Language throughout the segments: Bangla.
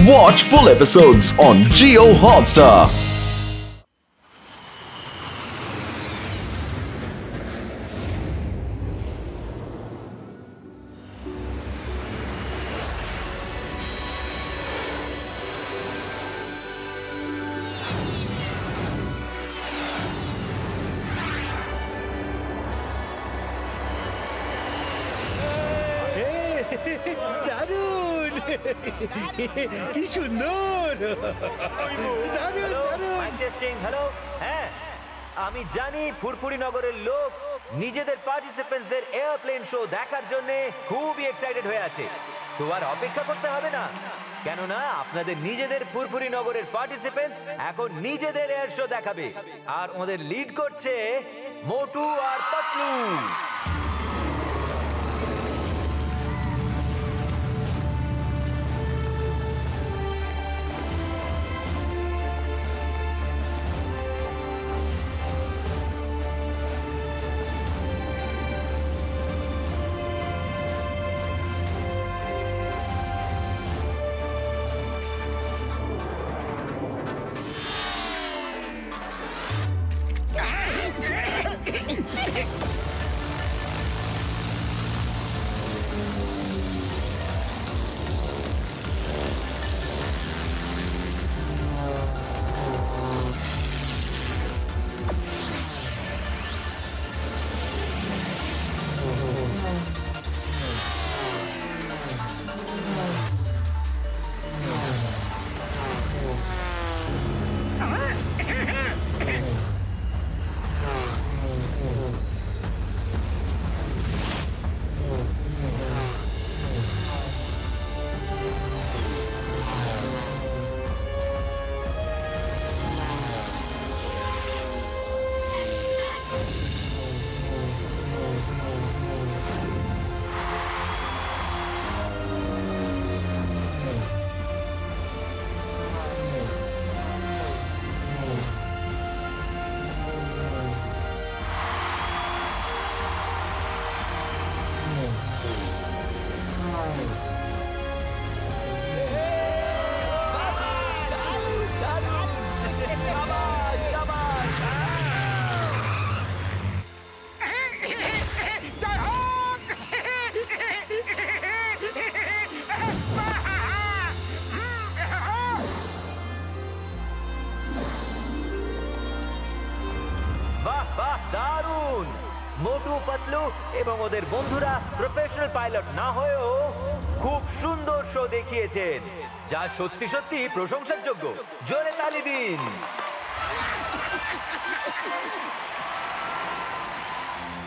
Watch full episodes on Jio Hotstar. দারুণ কি সুন্দর দারুণ দারুণ টেস্টিং হ্যালো হ্যাঁ আমি জানি ফুরফুরি নগরের লোক নিজেদের পার্টিসিপেন্টসদের এয়ারপ্লেন শো দেখার জন্য খুবই এক্সাইটেড হয়ে আছে তো আর অপেক্ষা করতে হবে না কেননা আপনাদের নিজেদের ফুরফুরি নগরের পার্টিসিপেন্টস এখন নিজেদের এয়ার শো দেখাবে আর ওদের লিড করছে মোটু আর পাতলু দারুণ মোটু পাতলু এবং ওদের বন্ধুরা প্রফেশনাল পাইলট না হয়েও খুব সুন্দর শো দেখিয়েছেন যা সত্যি সত্যি প্রশংসার যোগ্য জোরে তালি দিন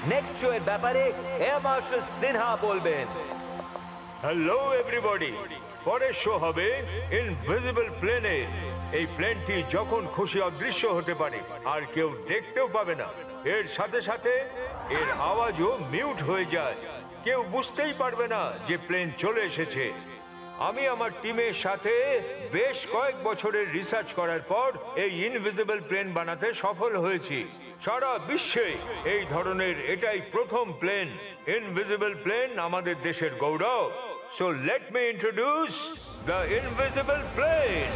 নেক্সট শো এর ব্যাপারে এয়ার মার্শাল সিনহা বলবেন হ্যালো এভরিবডি পরের শো হবে ইনভিজিবল প্লেনে এই প্লেনটি যখন খুশি অদৃশ্য হতে পারে আর কেউ দেখতেও পাবে না এর সাথে সাথে এর আওয়াজও মিউট হয়ে যায় কেউ বুঝতেই পারবে না যে প্লেন চলে এসেছে আমি আমার টিমের সাথে বেশ কয়েক বছরের রিসার্চ করার পর এই ইনভিজিবল প্লেন বানাতে সফল হয়েছি সারা বিশ্বে এই ধরনের এটাই প্রথম প্লেন ইনভিজিবল প্লেন আমাদের দেশের গৌরব So let me introduce the invisible plane.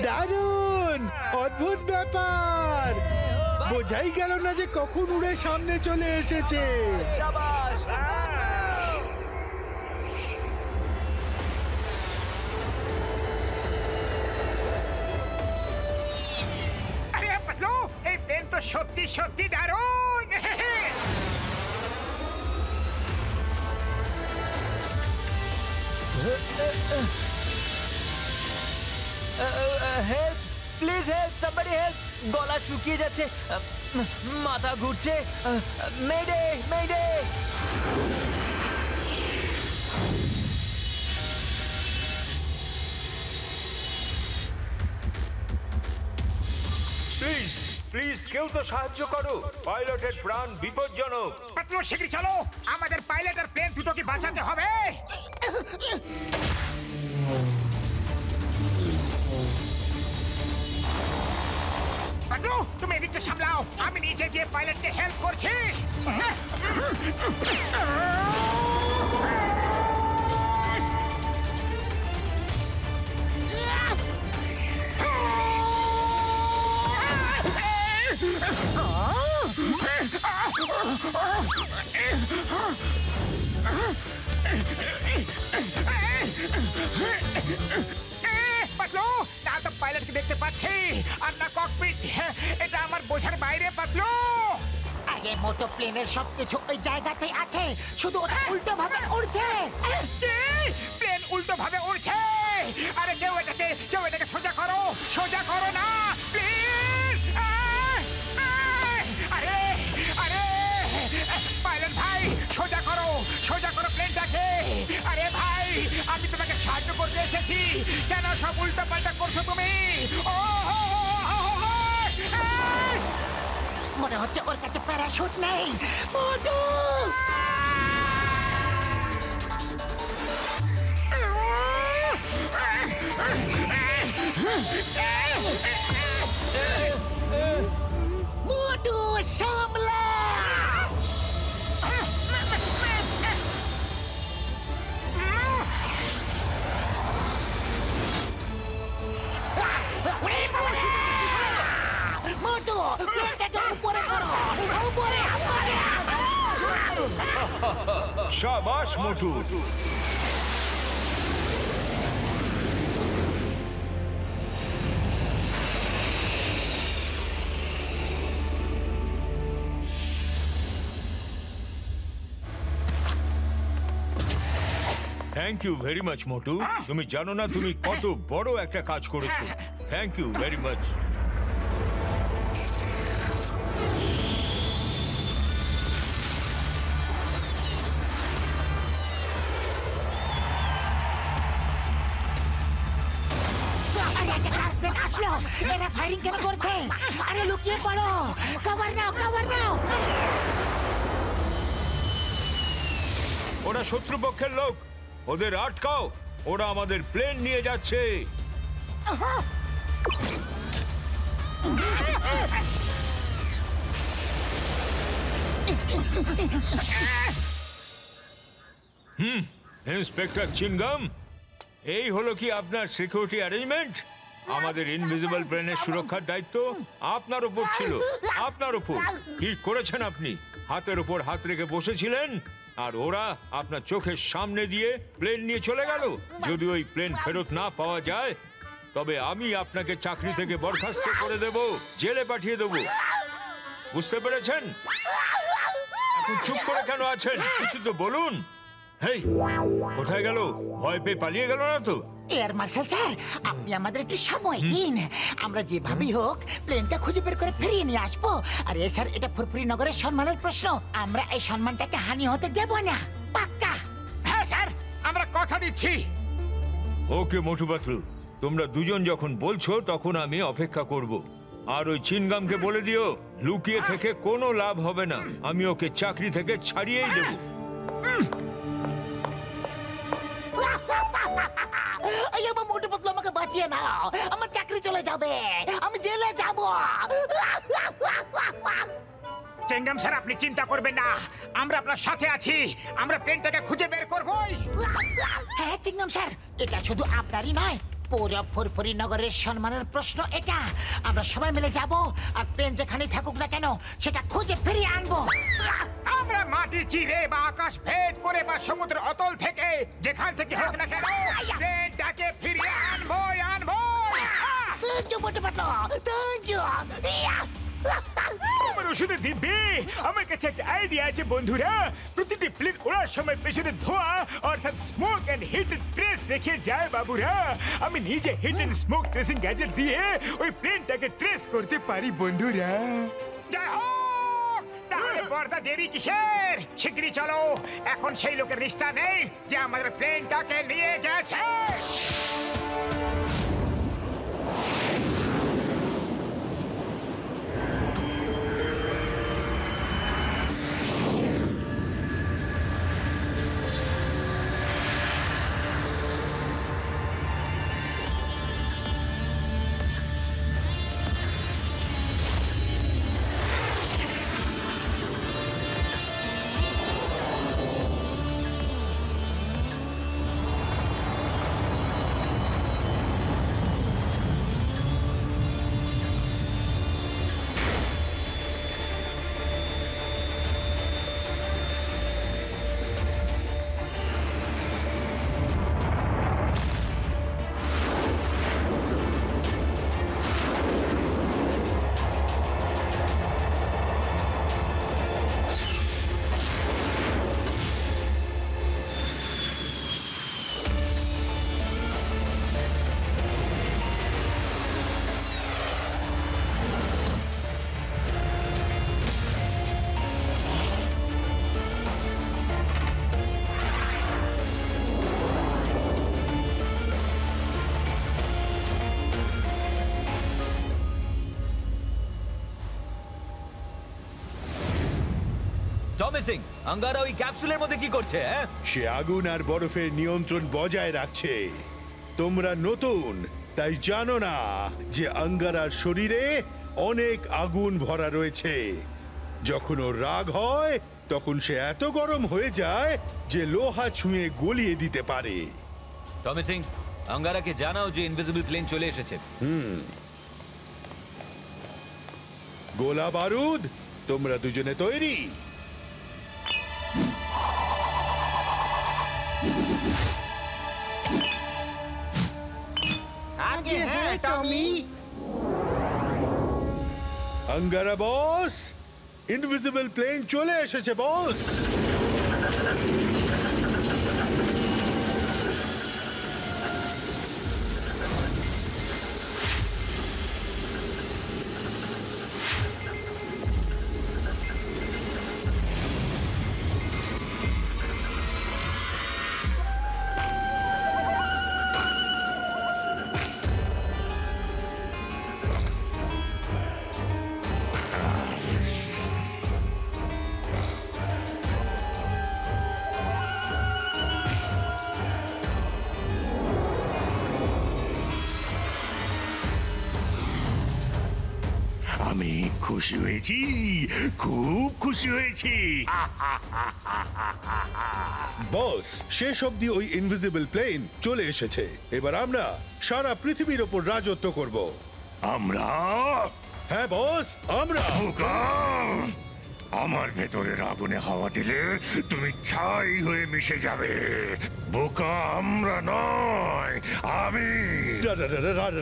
দারুণ অদ্ভুত ব্যাপার বোঝাই গেল না যে কখন উড়ে সামনে চলে এসেছে আরে পাতলু এই প্লেন তো সত্যি সত্যি দারুণ help please help somebody help গলা শুকিয়ে যাচ্ছে মাথা ঘুরছে মেডে মেডে প্লিজ কেউ তো সাহায্য করো, পাইলটের প্রাণ বিপজ্জনক। পাতলু শীঘ্রই চলো, আমাদের পাইলট আর প্লেন দুটোকে বাঁচাতে হবে। পাতলু তুমি এদিকটা সামলাও, আমি নিচে গিয়ে পাইলটকে হেল্প করছি। পাতলু না তো পাইলটকে দেখতে পাচ্ছি আর না ককপিট, এটা আমার বোঝার বাইরে। পাতলু আগে মোটো প্লেনের সবকিছু ওই জায়গাতেই আছে, শুধু ওটা উল্টো ভাবে উড়ছে। প্লেন উল্টো ভাবে উড়ছে। আরে কেউ এটাকে সোজা করো না প্লিজ। আরে আরে পাইলট ভাই, সোজা করো প্লেনটাকে। আরে ভাই আমি তোমাকে সাহায্য করতে এসেছি, কেন সব উল্টো পাল্টা করছো তুমি? মনে হচ্ছে ওর কাছে প্যারাশুট নেই। মোটু মোটু সামলা। মোটু প্লেনটাকে উপরে করো, উপরে। শাবাশ Motu. Thank you very much Motu. তুমি জানো না তুমি কত বড় একটা কাজ করেছো। Thank you very much. আসলো, এরা ফায়ারিং কেন করছে? আরে লুকিয়ে পড়ো, কভার নাও। ওরা শত্রুপক্ষের লোক, ওদের আটকাও, ওরা আমাদের প্লেন নিয়ে যাচ্ছে। ইন্সপেক্টর চিনগাম, এই হলো কি আপনার সিকিউরিটি অ্যারেঞ্জমেন্ট? আমাদের ইনভিজিবল প্লেনের সুরক্ষার দায়িত্ব আপনার উপর ছিল, আপনার উপর। কি করেছেন আপনি? হাতের উপর হাত রেখে বসেছিলেন আর ওরা আপনার চোখের সামনে দিয়ে প্লেন নিয়ে চলে গেল। যদি ওই প্লেন ফেরত না পাওয়া যায় তবে আমি আপনাকে চাকরি থেকে বরখাস্ত করে দেব, জেলে পাঠিয়ে দেব। বুঝতে পেরেছেন? এখন চুপ করে কেন আছেন? কিছু তো বলুন। হেই, কোথায় গেল? ভয় পেয়ে পালিয়ে গেল না তো? এয়ার মার্শাল স্যার, আপনি আমাদের একটু সময় দিন, আমরা যেভাবেই হোক প্লেনটা খুঁজে বের করে ফিরিয়ে নিয়ে আসবো। আর স্যার, এটা ফুরফুরি নগরের সম্মানের প্রশ্ন, আমরা এই সম্মানটাকে হানি হতে দেব না, পাক্কা। হ্যাঁ স্যার, আমরা কথা দিচ্ছি। ওকে মোটু পাতলু, তোমরা দুজন যখন বলছো তখন আমি অপেক্ষা করব। আর ওই চিনগামকে বলে দিও লুকিয়ে থেকে কোনো লাভ হবে না, আমি ওকে চাকরি থেকে ছাড়িয়েই দেব। আমার মোটু পাতলু, আমাকে বাঁচিয়ে নাও, আমার চাকরি চলে যাবে, আমি জেলে যাব। চেঙ্গাম স্যার, আপনি চিন্তা করবেন না, আমরা আপনার সাথে আছি, আমরা প্লেনটাকে খুঁজে বের করবই। হ্যাঁ চিঙ্গাম স্যার, এটা শুধু আপনারই নয়, পুরো ফুরফুরি নগরের সম্মানের প্রশ্ন এটা। আমরা সবাই মিলে যাব আর প্লেন যেখানেই থাকুক না কেন সেটা খুঁজে ফিরিয়ে আনবো। আমরা মাটি চিরে বা আকাশ ভেদ করে বা সমুদ্র অতল থেকে যেখান থেকে হোক না কেন প্লেনটাকে ফিরিয়ে আনবো। Thank you Motu Patlu, thank you. আমার ওষুধের দিব্যি, আমার কাছে একটা আইডিয়া আছে বন্ধুরা। প্রতিটি প্লেন ওড়ার সময় পেছনে ধোঁয়া অর্থাৎ স্মোক এন্ড হিট ট্রেস রেখে যায় বাবুরা। আমি নিজে heat and smoke tracing gadget দিয়ে ওই প্লেনটাকে ট্রেস করতে পারি বন্ধুরা। জয় হোক! তাহলে বড়দা দেরি কিসের? শিগগিরই চলো, এখন সেই লোকের নিস্তার নেই যে আমাদের প্লেনটাকে নিয়ে গেছে। প্রমিসিং আঙ্গারা ওই ক্যাপসুলের মধ্যে কি করছে? সে আগুন আর বরফের নিয়ন্ত্রণ বজায় রাখছে। তোমরা নতুন, তাই জানো না যে আঙ্গারার শরীরে অনেক আগুন ভরা রয়েছে। যখন ওর রাগ হয় তখন সে এত গরম হয়ে যায় যে লোহা ছুঁয়ে গলিয়ে দিতে পারে। প্রমিসিং আঙ্গারাকে জানাও যে ইনভিজিবল প্লেন চলে এসেছে। গোলা বারুদ, তোমরা দুজনে তৈরি? আগে হ্যাঁ টমি। আঙ্গারা বস, ইনভিজিবল প্লেন চলে এসেছে বস। আমি খুশি হয়েছি, খুব খুশি হয়েছি। বস, শেষ অবধি ওই ইনভিজিবল প্লেন চলে এসেছে। এবার আমরা সারা পৃথিবীর ওপর রাজত্ব করব। আমরা? হ্যাঁ বস, আমরা। আমার ভেতরের আগুনে হাওয়া দিলে তুমি ছাই হয়ে মিশে যাবে। বোকা আমরা নয়, আমি।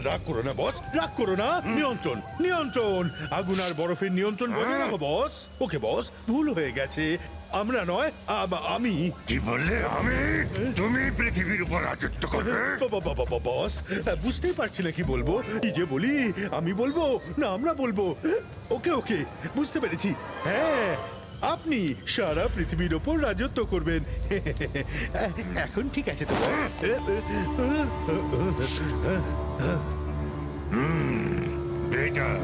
রাগ করো না বস, রাগ করো না। নিয়ন্ত্রণ, নিয়ন্ত্রণ। আগুন আর বরফের নিয়ন্ত্রণ বজায় রাখো বস। ওকে বস, ভুল হয়ে গেছে। আমরা নয়, আমি। কি বললে? আমি? তুমি পৃথিবীর উপর রাজত্ব করবে? বস, বুঝতেই পারছি না কি বলবো। কি যে বলি, আমি বলবো না আমরা বলবো? ওকে ওকে, বুঝতে পেরেছি। হ্যাঁ, আপনি সারা পৃথিবীর ওপর রাজত্ব করবেন। এখন ঠিক আছে তো বস? বেটার।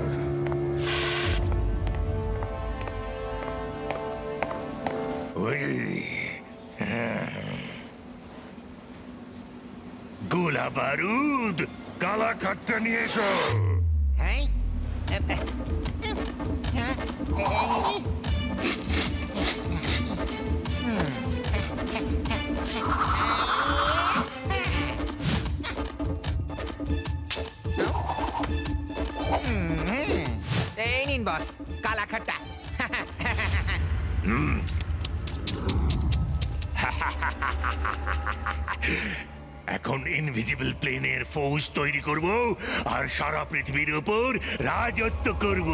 গোলা বারুদ, কালা খাটটা নিয়ে এসো। হ্যাঁ এই নিন বস, কালা খাট্টা। এখন ইনভিজিবল প্লেনের ফৌজ তৈরি করব আর সারা পৃথিবীর উপর রাজত্ব করব।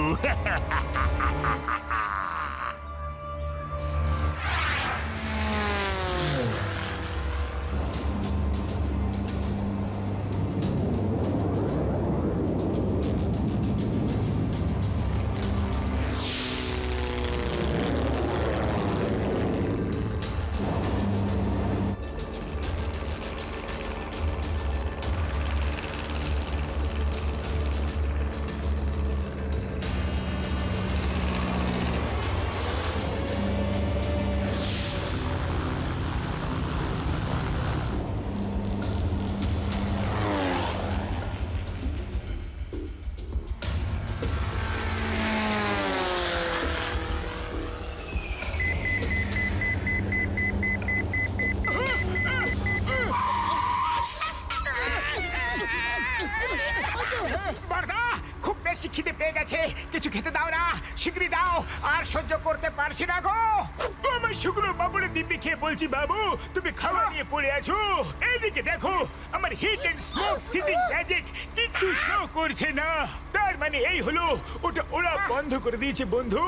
খিদে পেয়ে গেছে, কিছু খেতে দাও না, শিগগিরই দাও, আর সহ্য করতে পারছি না গো। আমার শুকনো বাবুরে দিব্যি খেয়ে বলছি, বাবু তুমি খাওয়া নিয়ে পড়ে আছো। এইদিকে দেখো, আমার heat and smoke sitting gadget কিছু শো করছে না। তার মানে এই হলো ওটা ওরা বন্ধ করে দিয়েছে বন্ধু,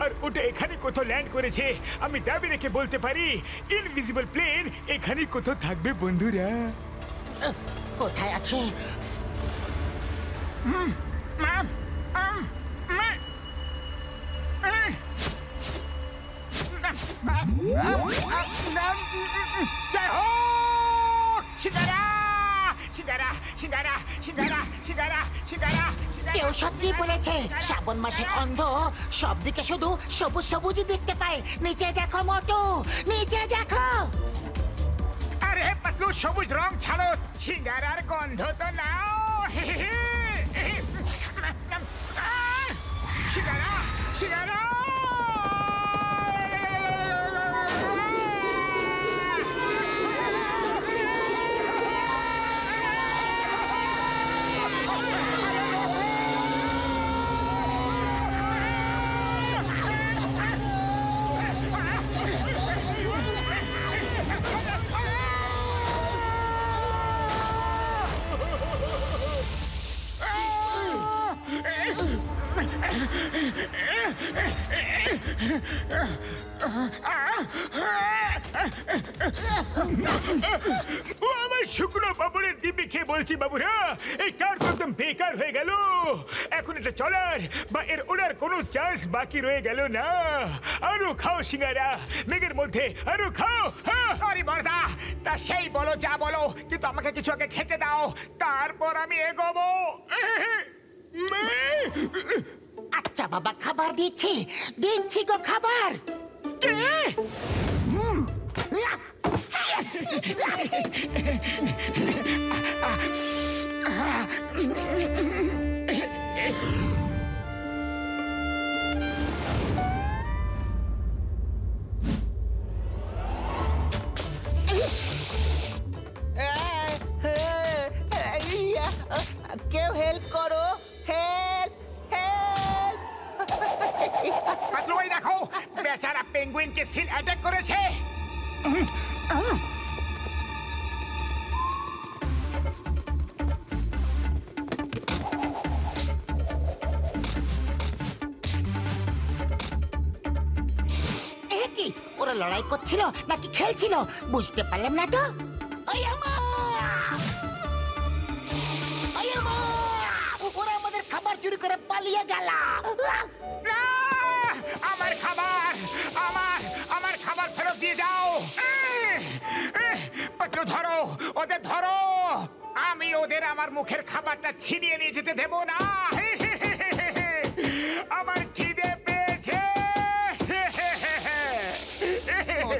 আর ওটা এখানে কোথাও ল্যান্ড করেছে। আমি দাবি রেখে বলতে পারি ইনভিজিবল প্লেন এখানে কোথাও থাকবে বন্ধুরা। কোথায় আছে? সিঙ্গারা সিঙ্গারা সিঙ্গারা সিঙ্গারা সিঙ্গারা কেউ সত্যি বলেছে শ্রাবণ মাসের অন্ধ সব দিকে শুধু সবুজ সবুজই দেখতে পায়। নিচে দেখো মোটু, নিচে দেখো। আরে পাতলু, সবুজ রং ছাড়ো, সিঙ্গারার গন্ধ তো নাও। সিঙ্গারা সিঙ্গারা ও আমার শুকনো পাপড়ের দিব্যি খেয়ে বলছি বাবুরা, এই কার তো একদম বেকার হয়ে গেল। এখন এটা চলার বা এর ওড়ার কোনো চান্স বাকি রয়ে গেল না। আরো খাও সিঙ্গারা, মেঘের মধ্যে আরো খাও। সরি বড়দা, তা সেই বলো যা বলো, কিন্তু আমাকে কিছু আগে খেতে দাও, তারপর আমি এগোবো। আচ্ছা বাবা, খাবার দিচ্ছি, দিচ্ছি গো খাবার। কেউ হেল্প করো, হেল্প হেল্প। পাতলু ভাই দেখো, বেচারা পেঙ্গুইনকে সিল অ্যাটাক করেছে। কি ওরা লড়াই করছিল নাকি খেলছিল বুঝতে পারলাম না তো। ওরা আমাদের খাবার চুরি করে পালিয়ে গেল। আমার খাবার, আমার খাবার ফেরত দিয়ে যাও। পাত্র ধরো, ওদের ধরো। আমি ওদের আমার মুখের খাবারটা ছিনিয়ে নিয়ে যেতে দেব না। আমার খিদে পেয়েছে।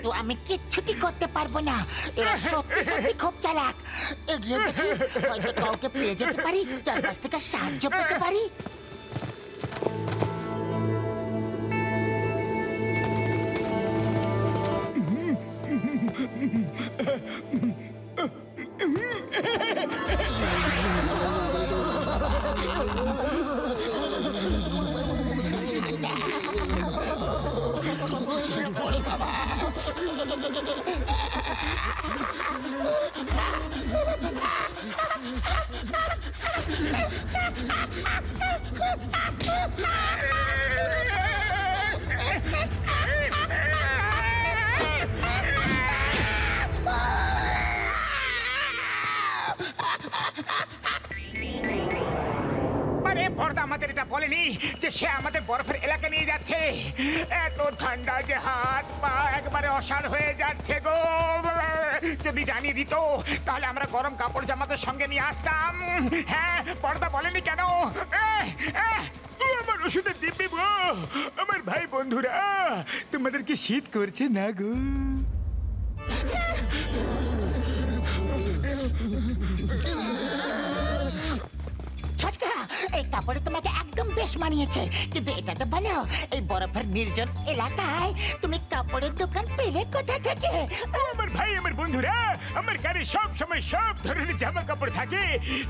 তো আমি কিচ্ছুটি করতে পারবো না, এরা সত্যি সত্যি খুব চালাক। এগিয়ে দেখি, হয়তো কাউকে পেয়ে যেতে পারি, যার কাছ থেকে সাহায্য পেতে পারি। আমাদের এটা বলেনি যে সে আমাদের বরফের এলাকা নিয়ে যাচ্ছে। এত ঠান্ডা যে হাত পা একবারে অসাড় হয়ে যাচ্ছে গো। যদি জানিয়ে দিত তাহলে আমরা গরম কাপড় জামাতে সঙ্গে নিয়ে আসতাম। হ্যাঁ, পর্দা বলেনি কেন? আমার ওষুধের দিব্যি গো। আমার ভাই বন্ধুরা, তোমাদের কি শীত করছে না গো? এই কাপড়ে তোমাকে একদম বেশ মানিয়েছে, কিন্তু এটা তো বলো, এই বরফের নির্জন এলাকায় তুমি কাপড়ের দোকান পেলে কোথা থেকে? আমার ভাই, আমার বন্ধুরা, আমার কাছে সব সময় সব ধরনের জামা কাপড় থাকে,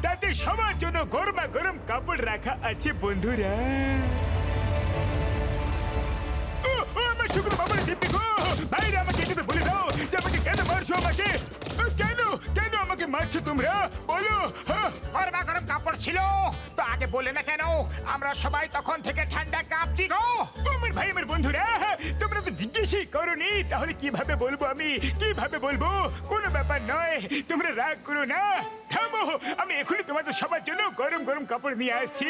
তাতে সবার জন্য গরমা গরম কাপড় রাখা আছে বন্ধুরা। আমার শুকনো বাবার দিব্যি গো। ভাইরা, আমাকে একটু বলে দাও যে আমাকে কেন মারছো? আমাকে কেন কেন আমাকে মারছো তোমরা? বলো। গরমা গরম কাপড় ছিল তো আগে বলে না কেন? আমরা সবাই তখন থেকে ঠান্ডা কাঁপছি গো। আমার ভাই, আমার বন্ধুরা, তোমরা তো জিজ্ঞেসই করোনি, তাহলে কিভাবে বলবো? আমি কিভাবে বলবো? কোনো ব্যাপার নয়, তোমরা রাগ করো না। থামো, আমি এখনই তোমাদের সবার জন্য গরম গরম কাপড় নিয়ে আসছি।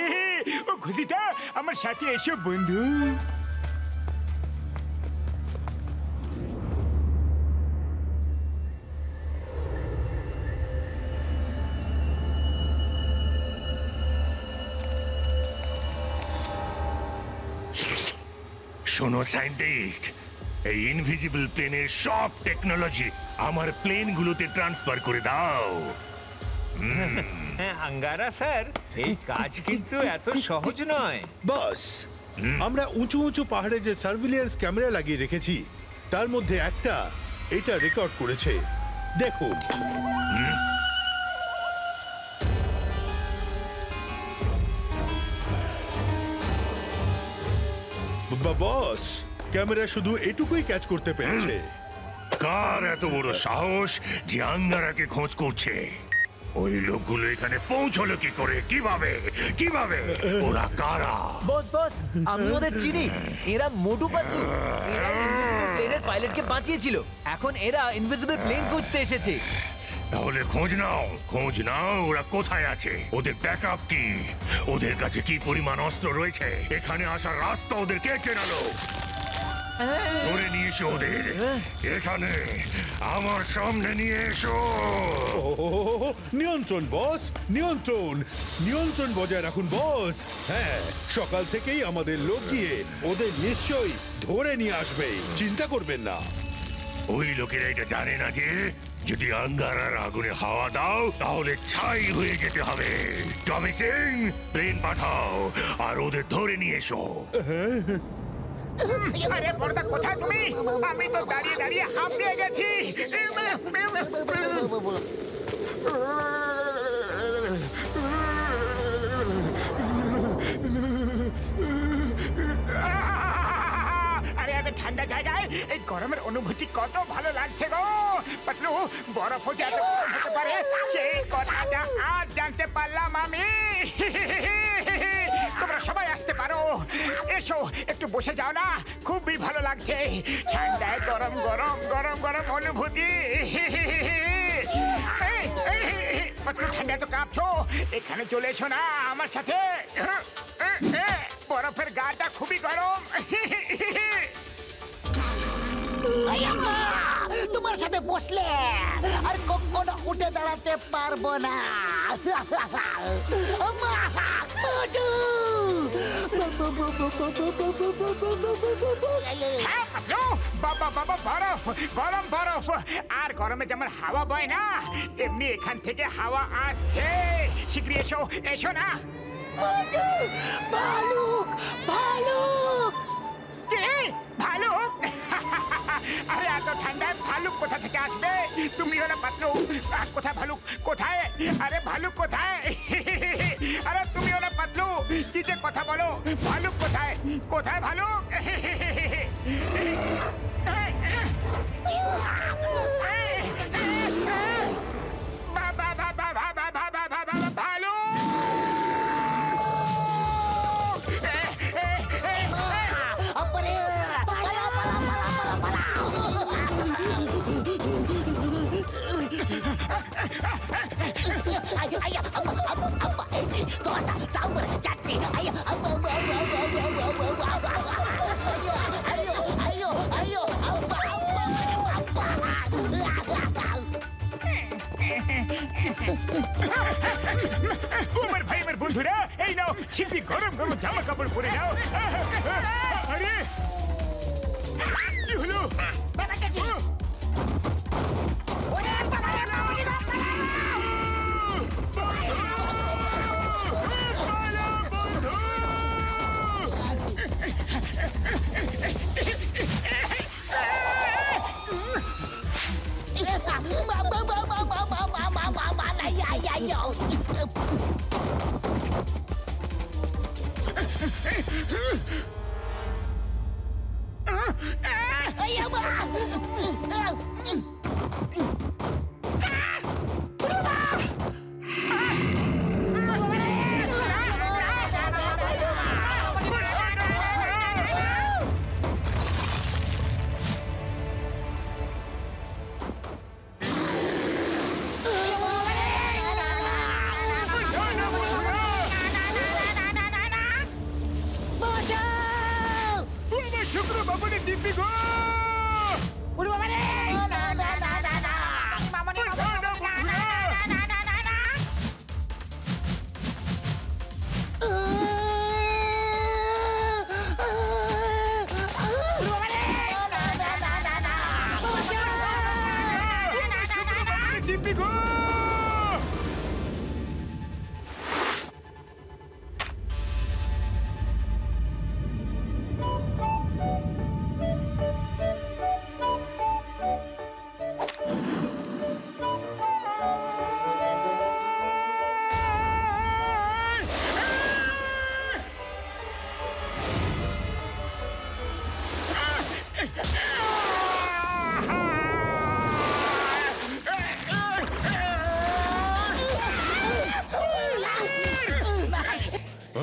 ও খুশিটা, আমার সাথে এসো বন্ধু। শোনো সায়েন্টিস্ট, এই ইনভিজিবল প্লেনের সব টেকনোলজি আমার প্লেনগুলোতে ট্রান্সফার করে দাও। আঙ্গারা স্যার, এই কাজ কিন্তু এত সহজ নয়। বস, আমরা উঁচু উঁচু পাহাড়ে যে সার্ভিলিয়েন্স ক্যামেরা লাগিয়ে রেখেছি তার মধ্যে একটা এটা রেকর্ড করেছে, দেখুন। বস, ক্যামেরা শুধু এটুকুই ক্যাচ করতে পেরেছে। কার এত বড় সাহস যে আঙ্গারাকে খোঁজ করছে? ওই লোকগুলো এখানে পৌঁছলো কি করে? কিভাবে কিভাবে ওরা কারা? বস বস, আমি ওদের চিনি। এরা মোটু পাতলু। এরা ইনভিজিবল প্লেনের পাইলটকে বাঁচিয়েছিল। এখন এরা ইনভিজিবল প্লেন খুঁজতে এসেছে। তাহলে খোঁজ নাও ওরা কোথায় আছে, ওদের ব্যাকআপ কি, ওদের কাছে কি পরিমাণ অস্ত্র রয়েছে, এখানে আসার রাস্তা ওদের কে চেনালো? ধরে নিয়ে এসো ওদের, এখানে আমার সামনে নিয়ে এসো। নিয়ন্ত্রণ বস, নিয়ন্ত্রণ বজায় রাখুন বস। হ্যাঁ, সকাল থেকেই আমাদের লোক গিয়ে ওদের নিশ্চয়ই ধরে নিয়ে আসবে, চিন্তা করবেন না। ওই লোকেরা এটা জানে না যে যদি আঙ্গারার আগুনে হাওয়া দাও তাহলে ছাই হয়ে যেতে হবে। টমি সিং, প্লেন পাঠাও আর ওদের ধরে নিয়ে এসো। আরে বড়দা, কোথায় তুমি? আমি তো দাঁড়িয়ে দাঁড়িয়ে হাঁপিয়ে গেছি। আরে এত ঠান্ডা জায়গায় এই গরমের অনুভূতি কত ভালো লাগছে গো। পাতলু, বরফ যে এত গরম হতে পারে সেই কথাটা আজ জানতে পারলাম আমি। তোমরা সবাই আসতে পারো, এসো একটু বসে যাও না, খুবই ভালো লাগছে। ঠান্ডায় গরম গরম গরম গরম অনুভূতি। পাতলু, ঠান্ডায় তো কাঁপছো, এখানে চলে এসো না আমার সাথে। বরফের গাটা খুবই গরম। তোমার সাথে বসলে আর কখনো উঠে দাঁড়াতে পারবো না। বাবা বাবা, বরফ, গরম বরফ। আর গরমে যেমন হাওয়া বয় না, তেমনি এখান থেকে হাওয়া আসছে। শীঘ্রই এসো, এসো না। ভালুক, ভালুক। কে? ভালুক? আরে এত ঠান্ডায় ভালুক কোথা থেকে আসবে? তুমিও না পাতলু। কোথায় ভালুক? কোথায়? আরে ভালুক কোথায়? আরে তুমিও না পাতলু, কি যে কথা বলো। ভালুক কোথায়? কোথায় ভালুক? উমর ভাই, আমার বন্ধুরা, এই নাও ছিপি, গরম গরম জামা কাপড় পরে নাও। আরে কি হলো?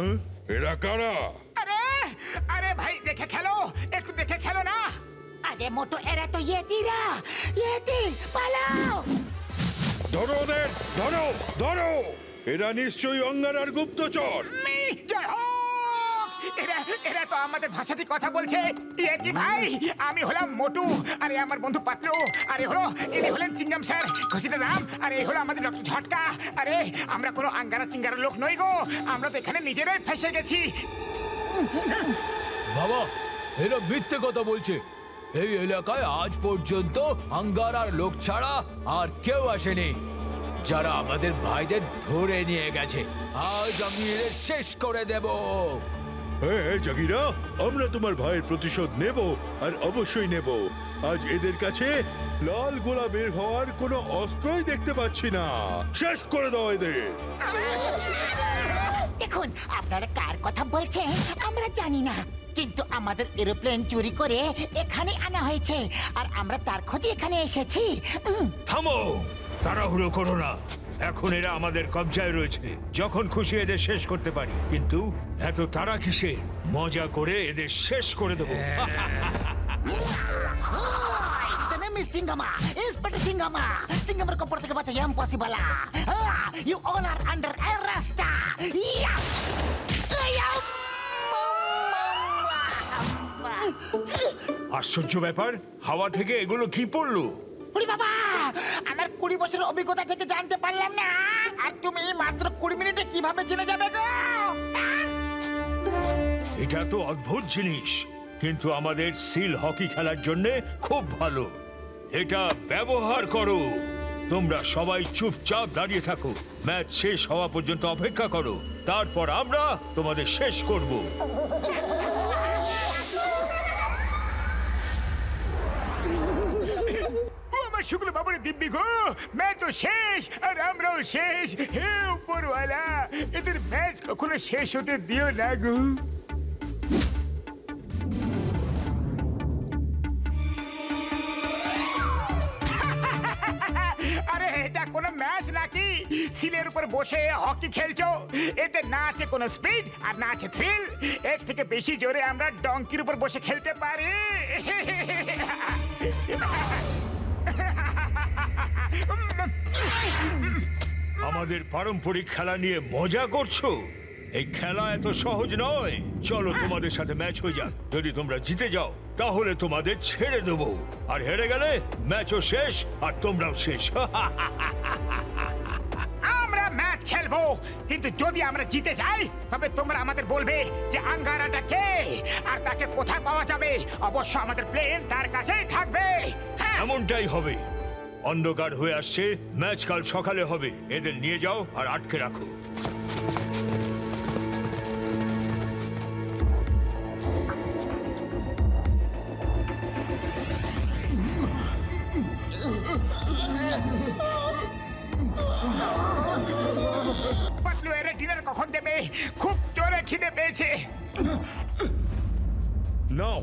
হ্যাঁ? এরা কারা? আরে আরে ভাই দেখে খেলো, একটু দেখে খেলো না। আরে মোটু, এরা তো ইয়েতিরা। ইয়েতি, পালাও! ধরো ওদের, ধরো ধরো। এরা নিশ্চয়ই অঙ্গারার গুপ্তচর। জয় হোক! এরা তো আমাদের ভাষাতে কথা বলছে। ইয়েতি ভাই, আমি হলাম মোটু, আরে আমার বন্ধু পাতলু, আরে হলো ইনি হলেন চিঙ্গাম স্যার, ঘসিটা রাম, আরে হলো আমাদের ডক্টর ঝটকা। আরে আমরা কোনো আঙ্গারা চিঙ্গারা লোক নই গো, আমরা তো এখানে নিজেরাই ফেসে গেছি। বাবা, এরা মিথ্যে কথা বলছে। এই এলাকায় আজ পর্যন্ত আঙ্গারার লোক ছাড়া আর কেউ আসেনি, যারা আমাদের ভাইদের ধরে নিয়ে গেছে। আজ আমি এদের শেষ করে দেব। হ্যাঁ জাগিরা, আমরা তোমার ভাইয়ের প্রতিশোধ নেব, আর অবশ্যই নেব। আজ এদের কাছে লাল গোলা বের হওয়ার কোনো অস্ত্রই দেখতে পাচ্ছি না। শেষ করে দাও এদের। দেখুন, আপনারা কার কথা বলছেন আমরা জানি না, কিন্তু আমাদের এরোপ্লেন চুরি করে এখানে আনা হয়েছে, আর আমরা তার খোঁজে এখানে এসেছি। থামো, তাড়াহুড়ো করো না। এখন এরা আমাদের কবজায় রয়েছে, যখন খুশি এদের শেষ করতে পারি। কিন্তু এত তাড়া কিসে? মজা করে এদের শেষ করে দেবো। Miss Chingama, Inspector Chingama, Chingama ko porte ke baca yang possible. You all are under arrest. আশ্চর্য ব্যাপার, হাওয়া থেকে এগুলো কি পড়লো? ওরে বাবা, আমার 20 বছরের অভিজ্ঞতা থেকে জানতে পারলাম না, আর তুমি মাত্র 20 মিনিটে কিভাবে জেনে যাবে গো? এটা তো অদ্ভুত জিনিস, কিন্তু আমাদের সিল হকি খেলার জন্য খুব ভালো। এটা ব্যবহার করো। তোমরা সবাই চুপচাপ দাঁড়িয়ে থাকো, ম্যাচ শেষ হওয়া পর্যন্ত অপেক্ষা করো, তারপর আমরা তোমাদের শেষ করব। আমার শুক্র বাবুরে দিব্যি গো, ম্যাচ তো শেষ আর আমরাও শেষ। হে উপরওয়ালা, এদের ম্যাচ কখনো শেষ হতে দিও না গো। আরে এটা কোনো ম্যাচ নাকি? সিলের উপর বসে হকি খেলছো? এতে না আছে কোনো স্পিড আর না আছে থ্রিল। এর থেকে বেশি জোরে আমরা ডঙ্কির উপর বসে খেলতে পারি। আমাদের পারম্পরিক খেলা নিয়ে মজা করছো? এই খেলা এত সহজ নয়। চলো তোমাদের সাথে ম্যাচ হয়ে যাক। যদি তোমরা জিতে যাও তাহলে তোমাদের ছেড়ে দেবো, আর হেরে গেলে ম্যাচও শেষ আর তোমরাও শেষ। আমরা ম্যাচ খেলবো, কিন্তু যদি আমরা জিতে যাই তবে তোমরা আমাদের বলবে যে আঙ্গারাটা কে আর তাকে কোথায় পাওয়া যাবে। অবশ্য আমাদের প্লেন তার কাছেই থাকবে। এমনটাই হবে। অন্ধকার হয়ে আসছে, ম্যাচ কাল সকালে হবে। এদের নিয়ে যাও আর আটকে রাখো। পাতলু, এর ডিনার কখন দেবে? খুব জোরে খিদে পেয়েছে। নাও,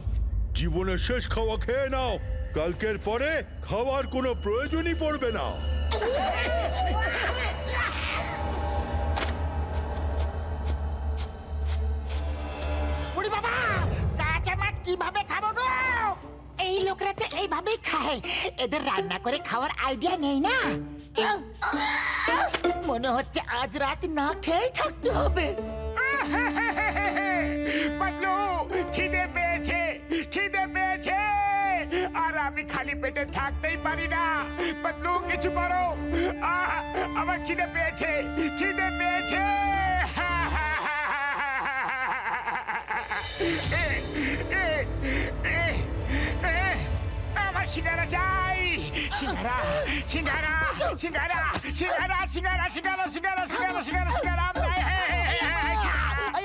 জীবনের শেষ খাওয়া খেয়ে নাও। কালকের পরে খাওয়ার কোনো প্রয়োজনই পড়বে না। ওরে বাবা, কাঁচা মাছ কিভাবে খাবো গো? এই লোকরা তো এইভাবেই খায়, এদের রান্না করে খাওয়ার আইডিয়া নেই না। মনে হচ্ছে আজ রাত না খেয়ে থাকতে হবে। পাতলু, খিদে পেয়েছে, খিদে পেয়েছে, আর আমি খালি পেটে থাকতেই পারি না। পাতলু, কিছু করো, আমার খিদে পেয়েছে, খিদে পেয়েছে। আমার সিঙ্গারা চাই, সিঙ্গারা, সিঙ্গারা, সিঙ্গারা, সিঙ্গারা, সিঙ্গারা, সিঙ্গারা, সিঙ্গারা, সিঙ্গারা, সিঙ্গারা, সিঙ্গারা।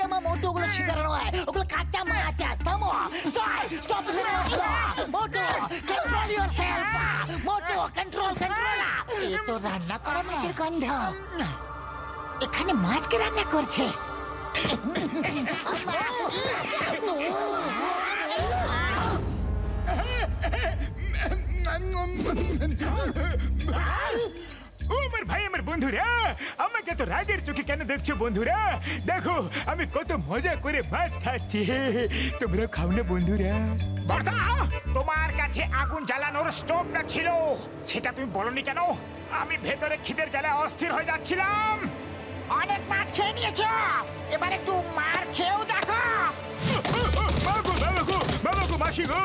আমার মোটু, ওগুলো শিকার নয়, ওগুলো কাঁচা মাছ। থামো, স্টপ, মোটু, কন্ট্রোল ইয়োরসেলফ। মোটু, কন্ট্রোল। এ তো রান্না করা মাছের গন্ধ। এখানে মাছকে রান্না করছে। ও আমার ভাই, আমার বন্ধুরা, আমাকে তো রাগের চোখে কেন দেখছো বন্ধুরা? দেখো আমি কত মজা করে মাছ খাচ্ছি। তোমরা খাও না বন্ধুরা? বর্দা, তোমার কাছে আগুন জ্বালানোর স্টোভটা ছিল, সেটা তুমি বলনি কেন? আমি ভেতরে খিদের জ্বালায় অস্থির হয়ে যাচ্ছিলাম। অনেক মাছ খেয়ে নিয়েছো, এবার একটু মার খেয়েও দেখো। বাবা মাসি গো,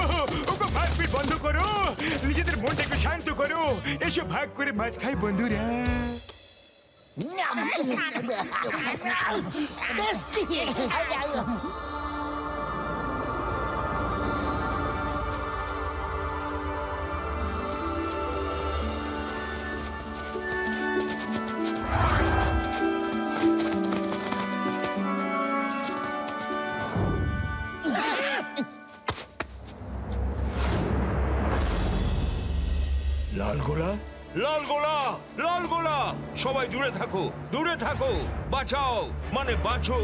ওকে মারপিট বন্ধ করো, নিজেদের মনটাকে শান্ত করো, এসো ভাগ করে মাছ খাই বন্ধুরা। লাল গোলা, লাল গোলা, লাল গোলা! সবাই দূরে থাকো, দূরে থাকো! বাঁচাও, মানে বাঁচো!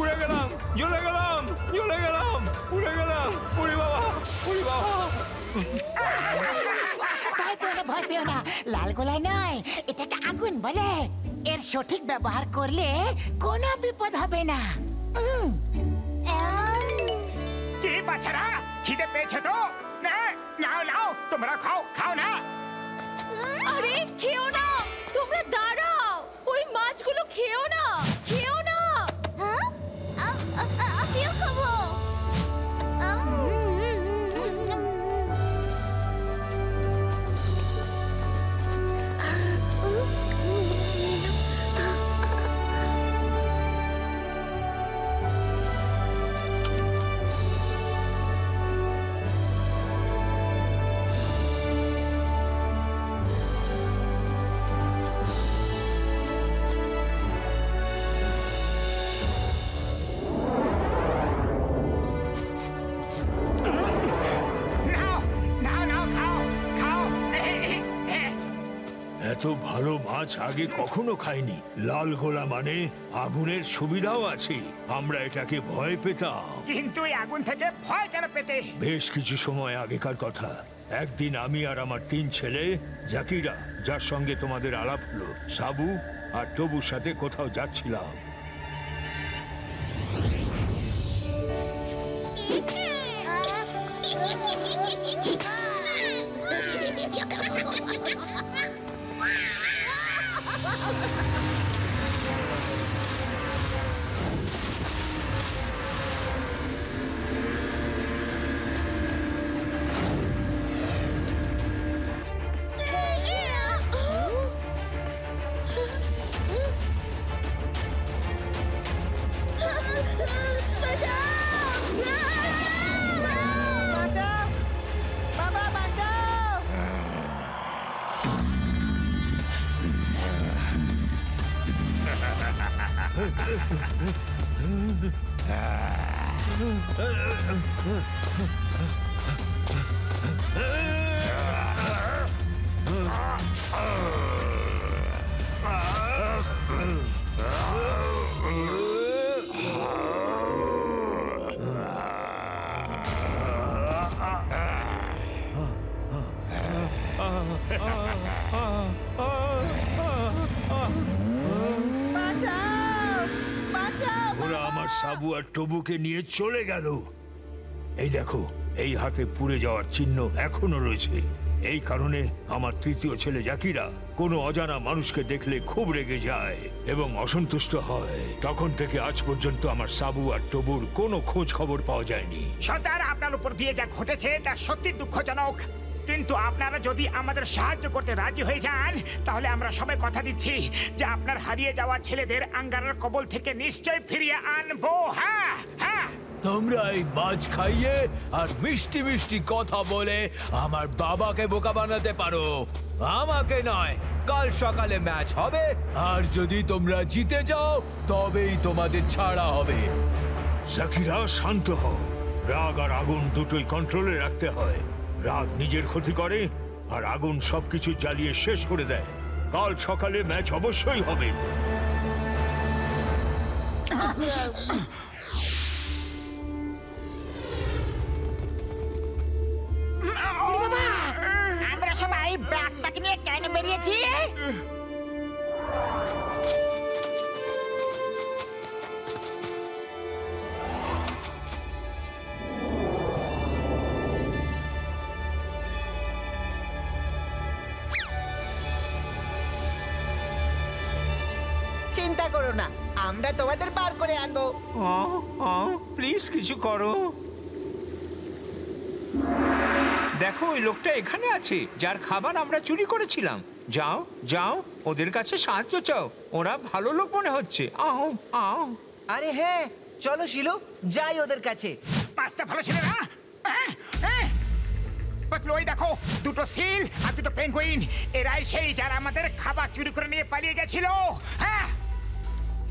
উড়ে গেলাম, জ্বলে গেলাম, জ্বলে গেলাম, উড়ে গেলাম! উড়ি বাবা, উড়ি বাবা! ভয় পেও না, লাল গোলা নয়, এটাকে আগুন বলে। এর সঠিক ব্যবহার করলে কোনো বিপদ হবে না। কি বাচ্চারা, খিদে পেয়েছে তো? নাও নাও, তোমরা খাও, খাও না। আরে খেও না, তোমরা দাঁড়াও, ওই মাছগুলো খেও না, খেও না। আমিও খাবো। এত ভালো মাছ আগে কখনো খাইনি। লাল গোলা মানে আগুনের সুবিধাও আছে। আমরা এটাকে ভয় পেতাম, কিন্তু এই আগুন থেকে ভয় কেন পেতে? বেশ কিছু সময় আগেকার কথা। একদিন আমি আর আমার 3 ছেলে, জাকিরা, যার সঙ্গে তোমাদের আলাপ হলো, সাবু আর টবুর সাথে কোথাও যাচ্ছিলাম। ওরা আমার সাবু আর টবুকে নিয়ে চলে গেল। এই দেখো, এই হাতে পুড়ে যাওয়ার চিহ্ন এখনো রয়েছে। এই কারণে আমার 3য় ছেলে জাকিরা কোনো অজানা মানুষকে দেখলে খুব রেগে যায় এবং অসন্তুষ্ট হয়। তখন থেকে আজ পর্যন্ত আমার সাবু আর টবুর কোনো খোঁজ খবর পাওয়া যায়নি। সর্দার, আপনার উপর দিয়ে যা ঘটেছে তা সত্যি দুঃখজনক, কিন্তু আপনারা যদি আমাদের সাহায্য করতে রাজি হয়ে যান তাহলে আমরা সবাই কথা দিচ্ছি যে আপনার হারিয়ে যাওয়া ছেলেদের আঙ্গারার কবল থেকে নিশ্চয় ফিরিয়ে আনবো। হ্যাঁ হ্যাঁ, তোমরা এই মাছ খাইয়ে আর মিষ্টি মিষ্টি কথা বলে আমার বাবাকে বোকা বানাতে পারো, আমাকে নয়। কাল সকালে ম্যাচ হবে, আর যদি তোমরা জিতে যাও তবেই তোমাদের ছাড়া হবে। জাকিরা, শান্ত হও। রাগ আর আগুন দুটোই কন্ট্রোলে রাখতে হয়। রাগ নিজের ক্ষতি করে, আর আগুন সবকিছু জ্বালিয়ে শেষ করে দেয়। কাল সকালে ম্যাচ অবশ্যই হবে। আমরা সবাই ব্যাগটাকে নিয়ে কেন বেরিয়েছি? চিন্তা করো না, আমরা তোমাদের বার করে আনবো। প্লিজ কিছু করো। দেখো ওই লোকটা এখানে আছে যার খাবার আমরা চুরি করেছিলাম। যাও যাও ওদের কাছে সাহায্য চাও, ওরা ভালো লোক মনে হচ্ছে। আও আও। আরে হ্যাঁ, চলো শিলু, যাই ওদের কাছে। পাঁচটা ভালো ছিল না? পাতলু, ওই দেখো দুটো সিল আর দুটো পেঙ্গুইন। এরাই সেই যারা আমাদের খাবার চুরি করে নিয়ে পালিয়ে গেছিল। হ্যাঁ,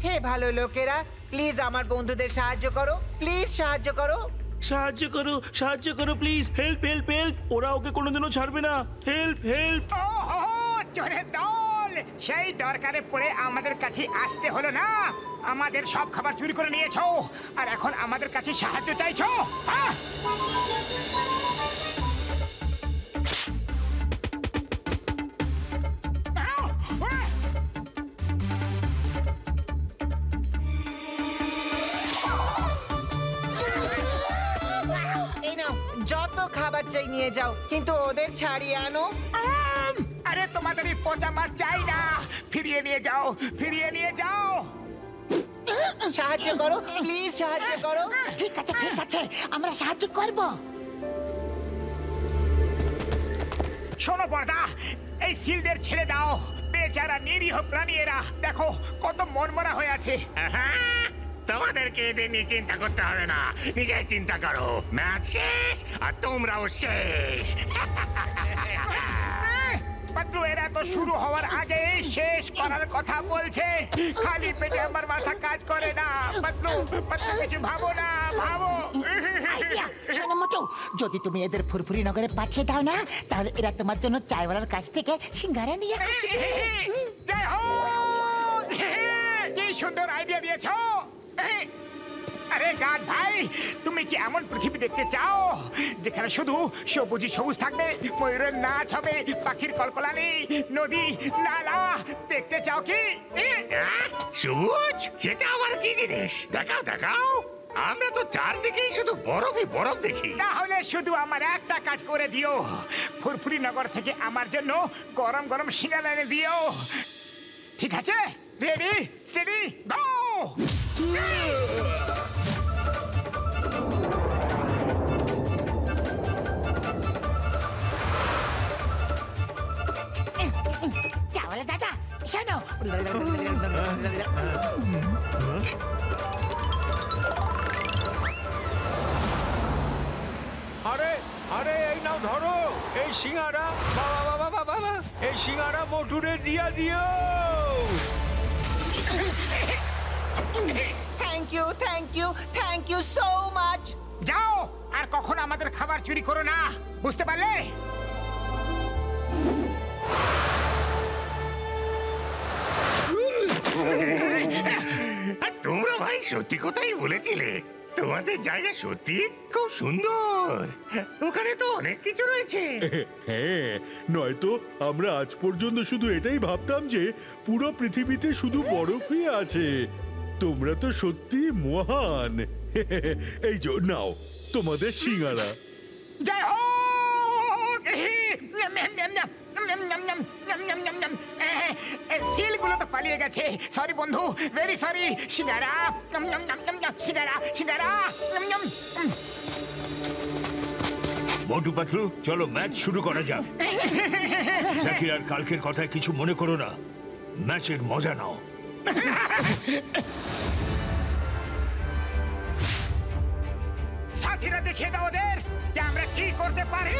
হে ভালো লোকেরা, প্লিজ আমার বন্ধুদের সাহায্য করো, প্লিজ সাহায্য করো। সাহায্য করো প্লিজ। হেল্প হেল্প হেল্প, ওরা ওকে কোনোদিনও ছাড়বে না। Help help. ওহো, চোরের দল! সেই দরকারে পড়ে আমাদের কাছে আসতে হলো না। আমাদের সব খাবার চুরি করে নিয়েছো আর এখন আমাদের কাছে সাহায্য চাইছো? হ্যাঁ, এই নাও, যত খাবার চাই নিয়ে যাও, কিন্তু ওদের ছাড়িয়ে আনো। আরে তোমাদের এই পচা মাছ চাই না, ফিরিয়ে নিয়ে যাও, ফিরিয়ে নিয়ে যাও। সাহায্য করো প্লিজ, সাহায্য করো। ঠিক আছে ঠিক আছে, আমরা সাহায্য করব। শোনো বড়দা, এই সিলদের ছেড়ে দাও। বেচারা নিরীহ প্রাণী এরা, দেখো কত মনমরা হয়ে আছে। তোমাদেরকে এদের নিয়ে চিন্তা করতে হবে না, নিজেই চিন্তা করো। ম্যাচ শেষ আর তোমরাও শেষ। পাতলু, এরা তো শুরু হওয়ার আগে শেষ করার কথা বলছে। খালি পেটে আমার মাথা কাজ করে না। পাতলু, পাতলু কিছু ভাবো না, ভাবো। আইডিয়া, শোনো মোটু, যদি তুমি এদের ফুরফুরি নগরে পাঠিয়ে দাও না, তাহলে এরা তোমার জন্য চাইওয়ালার কাছ থেকে সিঙ্গারা নিয়ে আসবে। জয় হো! কি সুন্দর আইডিয়া দিয়েছো। আরে গাড ভাই, তুমি কি এমন পৃথিবী দেখতে চাও যেখানে শুধু সবুজই সবুজ থাকবে, ময়ূরের নাচ হবে, পাখির কলকলানি, নদী, নালা দেখতে চাও কি? সবুজ? সেটা আবার কি জিনিস? দেখাও দেখাও। আমরা তো চারদিকেই শুধু বরফই বরফ দেখি। তাহলে শুধু আমার একটা কাজ করে দিও, ফুরফুরি নগর থেকে আমার জন্য গরম গরম সিঙ্গারা এনে দিও। ঠিক আছে? রেডি, স্টেডি, গো! চাওয়ালা দাদা, শোনো। আরে আরে, এই নাও ধরো এই সিঙ্গারা। বাবা বাবা বাবা বাবা, এই সিঙ্গারা মোটুরে দিয়া দিও। Thank you thank you thank you so much. যাও, আর কখনো আমাদের খাবার চুরি করো না, বুঝতে পারলে? তোমরা ভাই সত্যি কথাই বলেছিলে। তোমাদের জায়গা সত্যি খুব সুন্দর, ওখানে তো অনেক কিছু রয়েছে। হ্যাঁ, নয়তো আমরা আজ পর্যন্ত শুধু এটাই ভাবতাম যে পুরো পৃথিবীতে শুধু বরফই আছে। তোমরা তো সত্যি মহান। এই যে নাও তোমাদের সিঙ্গারা। জয় হোক! সিলগুলো তো পালিয়ে গেছে। সরি বন্ধু, ভেরি সরি। সিঙ্গারা, সিঙ্গারা, সিঙ্গারা। মোটু পাতলু, চলো ম্যাচ শুরু করা যাক। জাকির আর কালকের কথায় কিছু মনে করো না, ম্যাচের মজা নাও। সাথীরা দেখিয়ে দাও ওদের যে আমরা কি করতে পারি।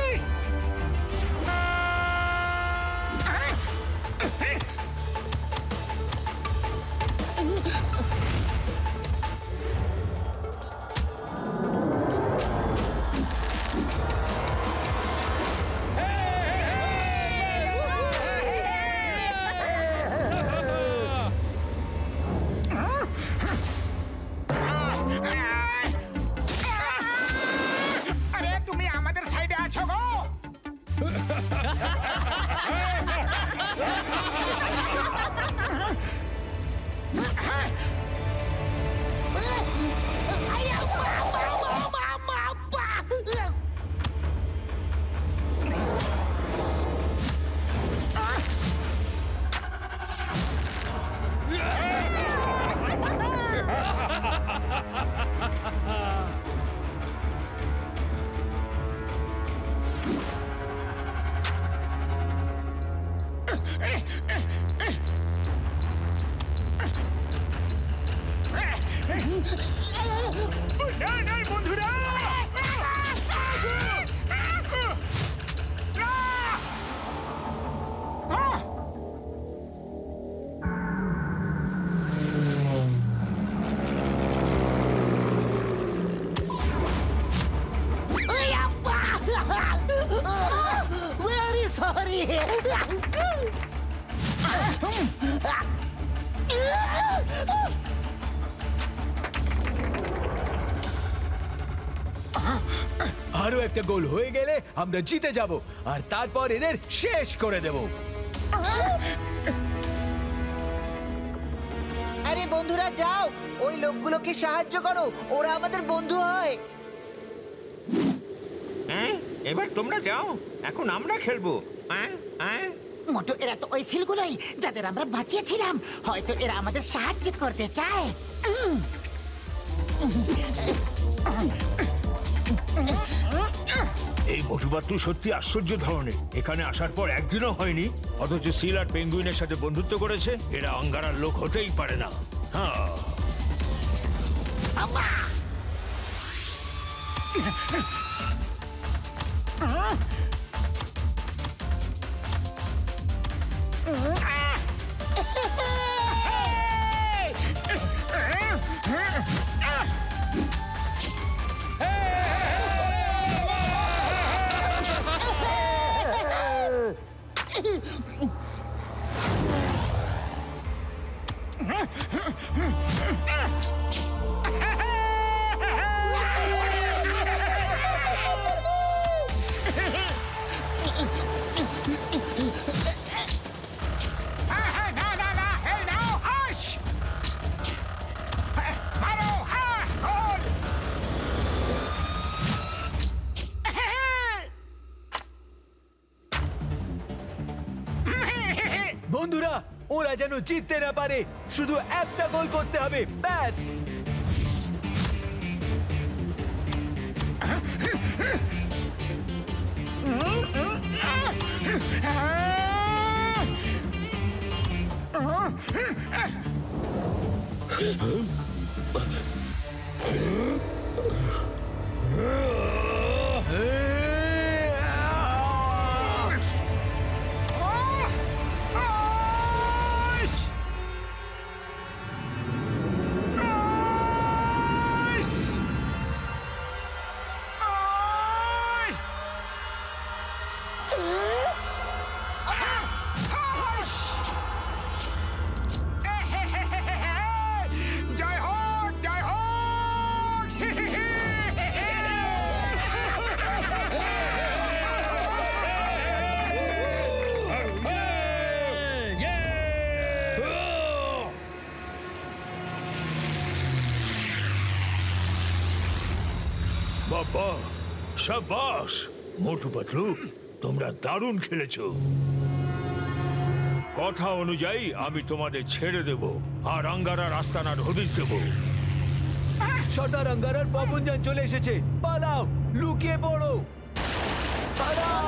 Very sorry. আরো একটা গোল হয়ে গেলে আমরা জিতে যাব আর তারপর এদের শেষ করে দেব। আরে বন্ধুরা যাও, ওই লোকগুলোকে সাহায্য করো, ওরা আমাদের বন্ধু হয়। হ্যাঁ, এবার তোমরা যাও, এখন আমরা খেলবো। মোটু, এরা তো ওই সিলগুলোই যাদের আমরা বাঁচিয়েছিলাম। হয়তো এরা আমাদের সাহায্য করতে চায়। এই মোটুবাতু সত্যি আশ্চর্য ধরনের। এখানে আসার পর একদিনও হয়নি, অথচ সিল আর পেঙ্গুইনের সাথে বন্ধুত্ব করেছে। এরা আঙ্গারার লোক হতেই পারে না। হ্যাঁ, বন্ধুরা, ওরা যেন জিততে না পারে, শুধু একটা গোল করতে হবে, ব্যাস। বাবা, শাবাশ মোটু পাতলু, তোমরা দারুণ খেলেছো। কথা অনুযায়ী আমি তোমাদের ছেড়ে দেব আর আঙ্গারার আস্তানার হদিশ দেব। সর্দার আঙ্গারার পবনযান চলে এসেছে, পালাও, লুকিয়ে পড়ো, পালাও।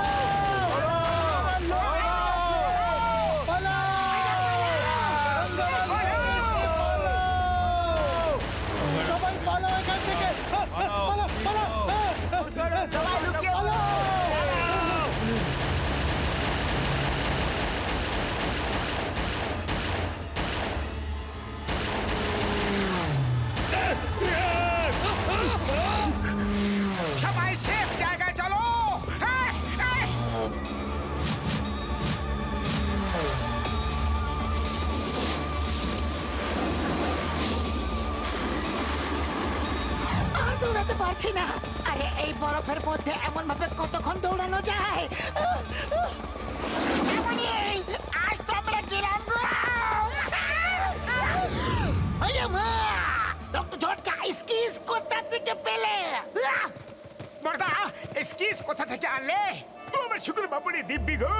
সবাই সেফ জায়গায় চলো। আর দৌড়াতে পারছি না। আরে এই বরফের মধ্যে এমন ভাবে কতক্ষণ দৌড়ানো যায়? আজ তো আমাকে আনলে? ও আমার শুক্র বাবুরে দিব্যি গো,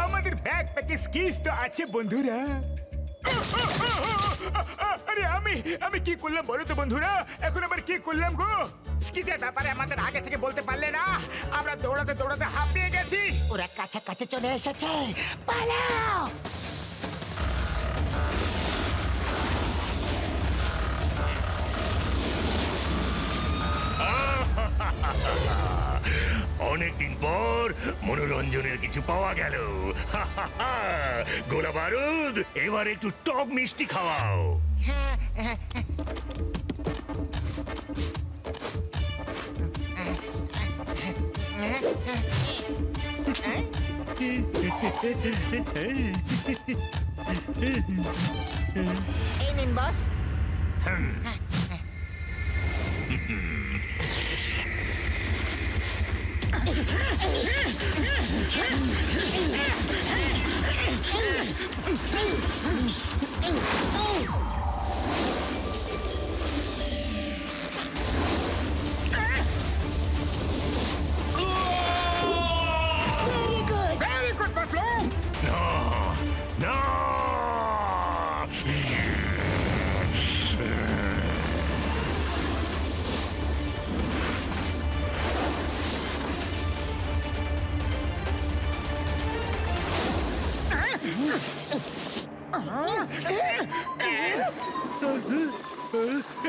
আমাদের ব্যাগ প্যাকে স্কিস তো আছে বন্ধুরা। আরে আমি কি করলাম বলো তো বন্ধুরা, এখন আবার কি করলাম গো? স্কিজের ব্যাপারে আমাদের আগে থেকে বলতে পারলে না? আমরা দৌড়াতে দৌড়াতে হাঁপিয়ে গেছি। ওরা কাছাকাছি চলে এসেছে, পালাও! অনেকদিন পর মনোরঞ্জনের কিছু পাওয়া গেল। গোলা বারুদ, এবার একটু টক মিষ্টি খাওয়াও। এই নিন বস। Very good, Patlu! No!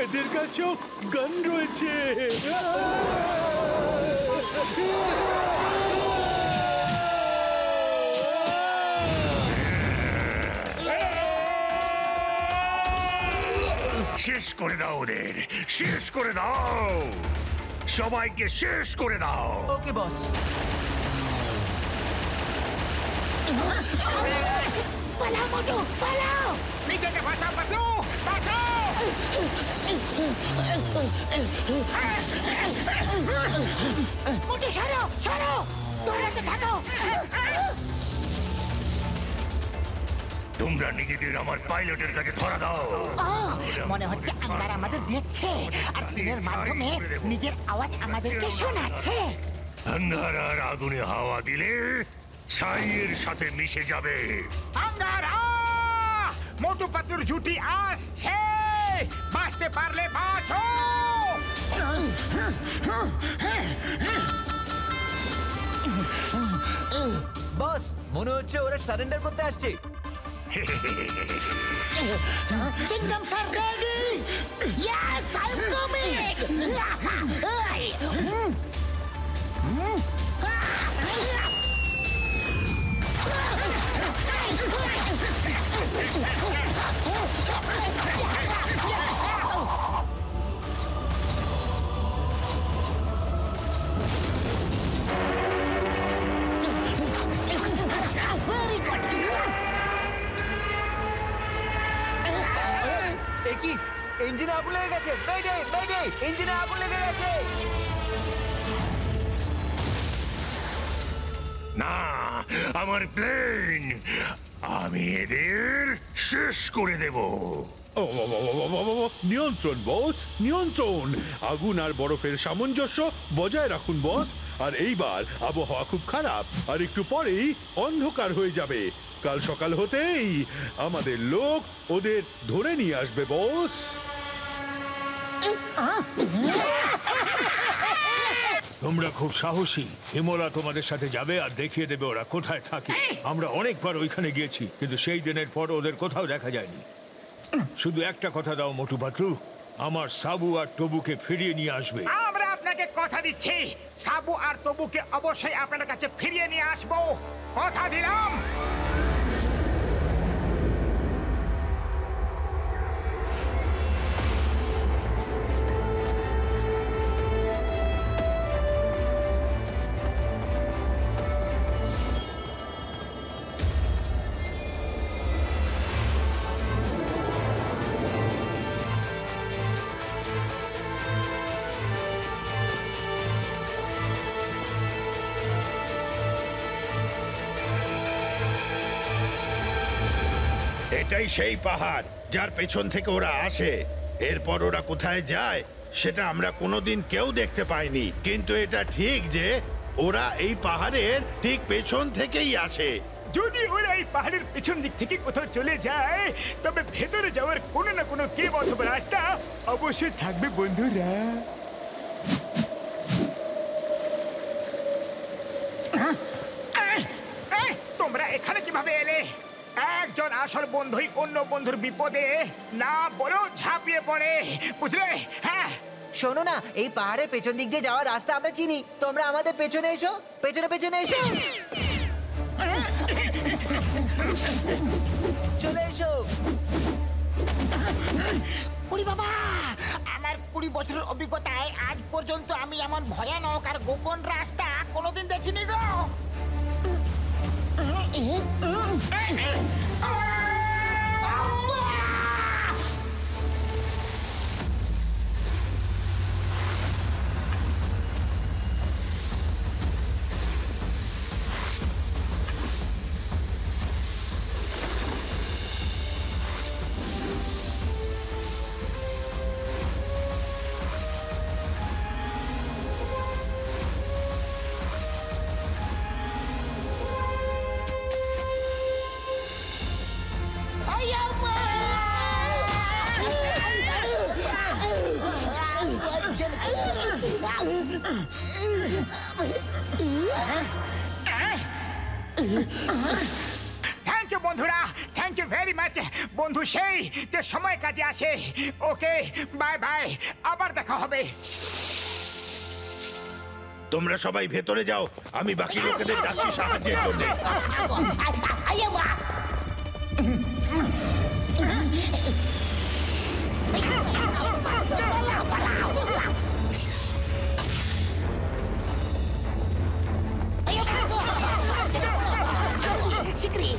এদের কাছেও গান রয়েছে। শেষ করে দাও ওদের, শেষ করে দাও, সবাইকে শেষ করে দাও। ওকে বস। পালাও মোটু, পালাও! নিজেকে বাঁচাও পাতলু, বাঁচাও! মোটু সরো, সরো! দৌড়াতে থাকো! তোমরা নিজেদের আমার পাইলটের কাছে ধরা দাও। মনে হচ্ছে আঙ্গার আমাদের দেখছে আর প্লেনের মাধ্যমে নিজের আওয়াজ আমাদেরকে শোনাচ্ছে। আঙ্গারার আগুনে হাওয়া দিলে ছাইয়ের সাথে মিশে যাবে। আঙ্গারা! মোটু পাতলুর জুটি আসছে, বাঁচতে পারলে বাঁচো। বস, মনে হচ্ছে ওরা সারেন্ডার করতে আসছে। Singham sir ready? Yes, I am coming! Very good! কি ইঞ্জিনে আগুন লেগে গেছে? মেডে, মেডে! ইঞ্জিনে আগুন লেগে গেছে! না, আমার প্লেন, আমি এদের শেষ করে দেব। নিয়ন্ত্রণ বস, নিয়ন্ত্রণ! আগুন আর বরফের সামঞ্জস্য বজায় রাখুন বস। আর এইবার আবহাওয়া খুব খারাপ, আর একটু পরেই অন্ধকার হয়ে যাবে। কাল সকাল হতেই আমাদের লোক ওদের ধরে নিয়ে আসবে বস। তোমরা খুব সাহসী। হিমলা তোমাদের সাথে যাবে আর দেখিয়ে দেবে ওরা কোথায় থাকে। আমরা অনেকবার ওইখানে গিয়েছি, কিন্তু সেই দিনের পর ওদের কোথাও দেখা যায়নি। শুধু একটা কথা দাও মোটু পাতলু, আমার সাবু আর টবুকে ফিরিয়ে নিয়ে আসবে। আমরা আপনাকে কথা দিচ্ছি, সাবু আর তবুকে অবশ্যই আপনার কাছে ফিরিয়ে নিয়ে আসবো, কথা দিলাম। এটাই সেই পাহাড় যার পেছন থেকে ওরা আসে। এরপর ওরা কোথায় যায় সেটা আমরা কোনোদিন কেউ দেখতে পাইনি, কিন্তু এটা ঠিক যে ওরা এই পাহাড়ের ঠিক পেছন থেকেই আসে। যদি ওরা এই পাহাড়ের পেছন দিক থেকে কোথাও চলে যায় তবে ভেতরে যাওয়ার কোনো না কোনো কেভ অথবা রাস্তা অবশ্যই থাকবে বন্ধুরা। তোমরা এখানে কিভাবে এলে? একজন আসল বন্ধুই অন্য বন্ধুর বিপদে না বলেও ঝাঁপিয়ে পড়ে, বুঝলে? হ্যাঁ, শোনো না, এই পাহাড়ের পেছন দিক দিয়ে যাওয়ার রাস্তা আমরা চিনি। তোমরা আমাদের পেছনে এসো, পেছনে পেছনে এসো, চলে এসো। ওরে বাবা, আমার 20 বছরের অভিজ্ঞতায় আজ পর্যন্ত আমি এমন ভয়ানক আর গোপন রাস্তা কোনোদিন দেখিনি গো। থ্যাংক ইউ বন্ধুরা, থ্যাংক ইউ ভেরি মাচ। বন্ধু সেই যে সময় কাজে আসে। ওকে, বাই বাই, আবার দেখা হবে। তোমরা সবাই ভেতরে যাও, আমি বাকি লোকেদের ডাকছি সাহায্যের জন্য। শিগগিরই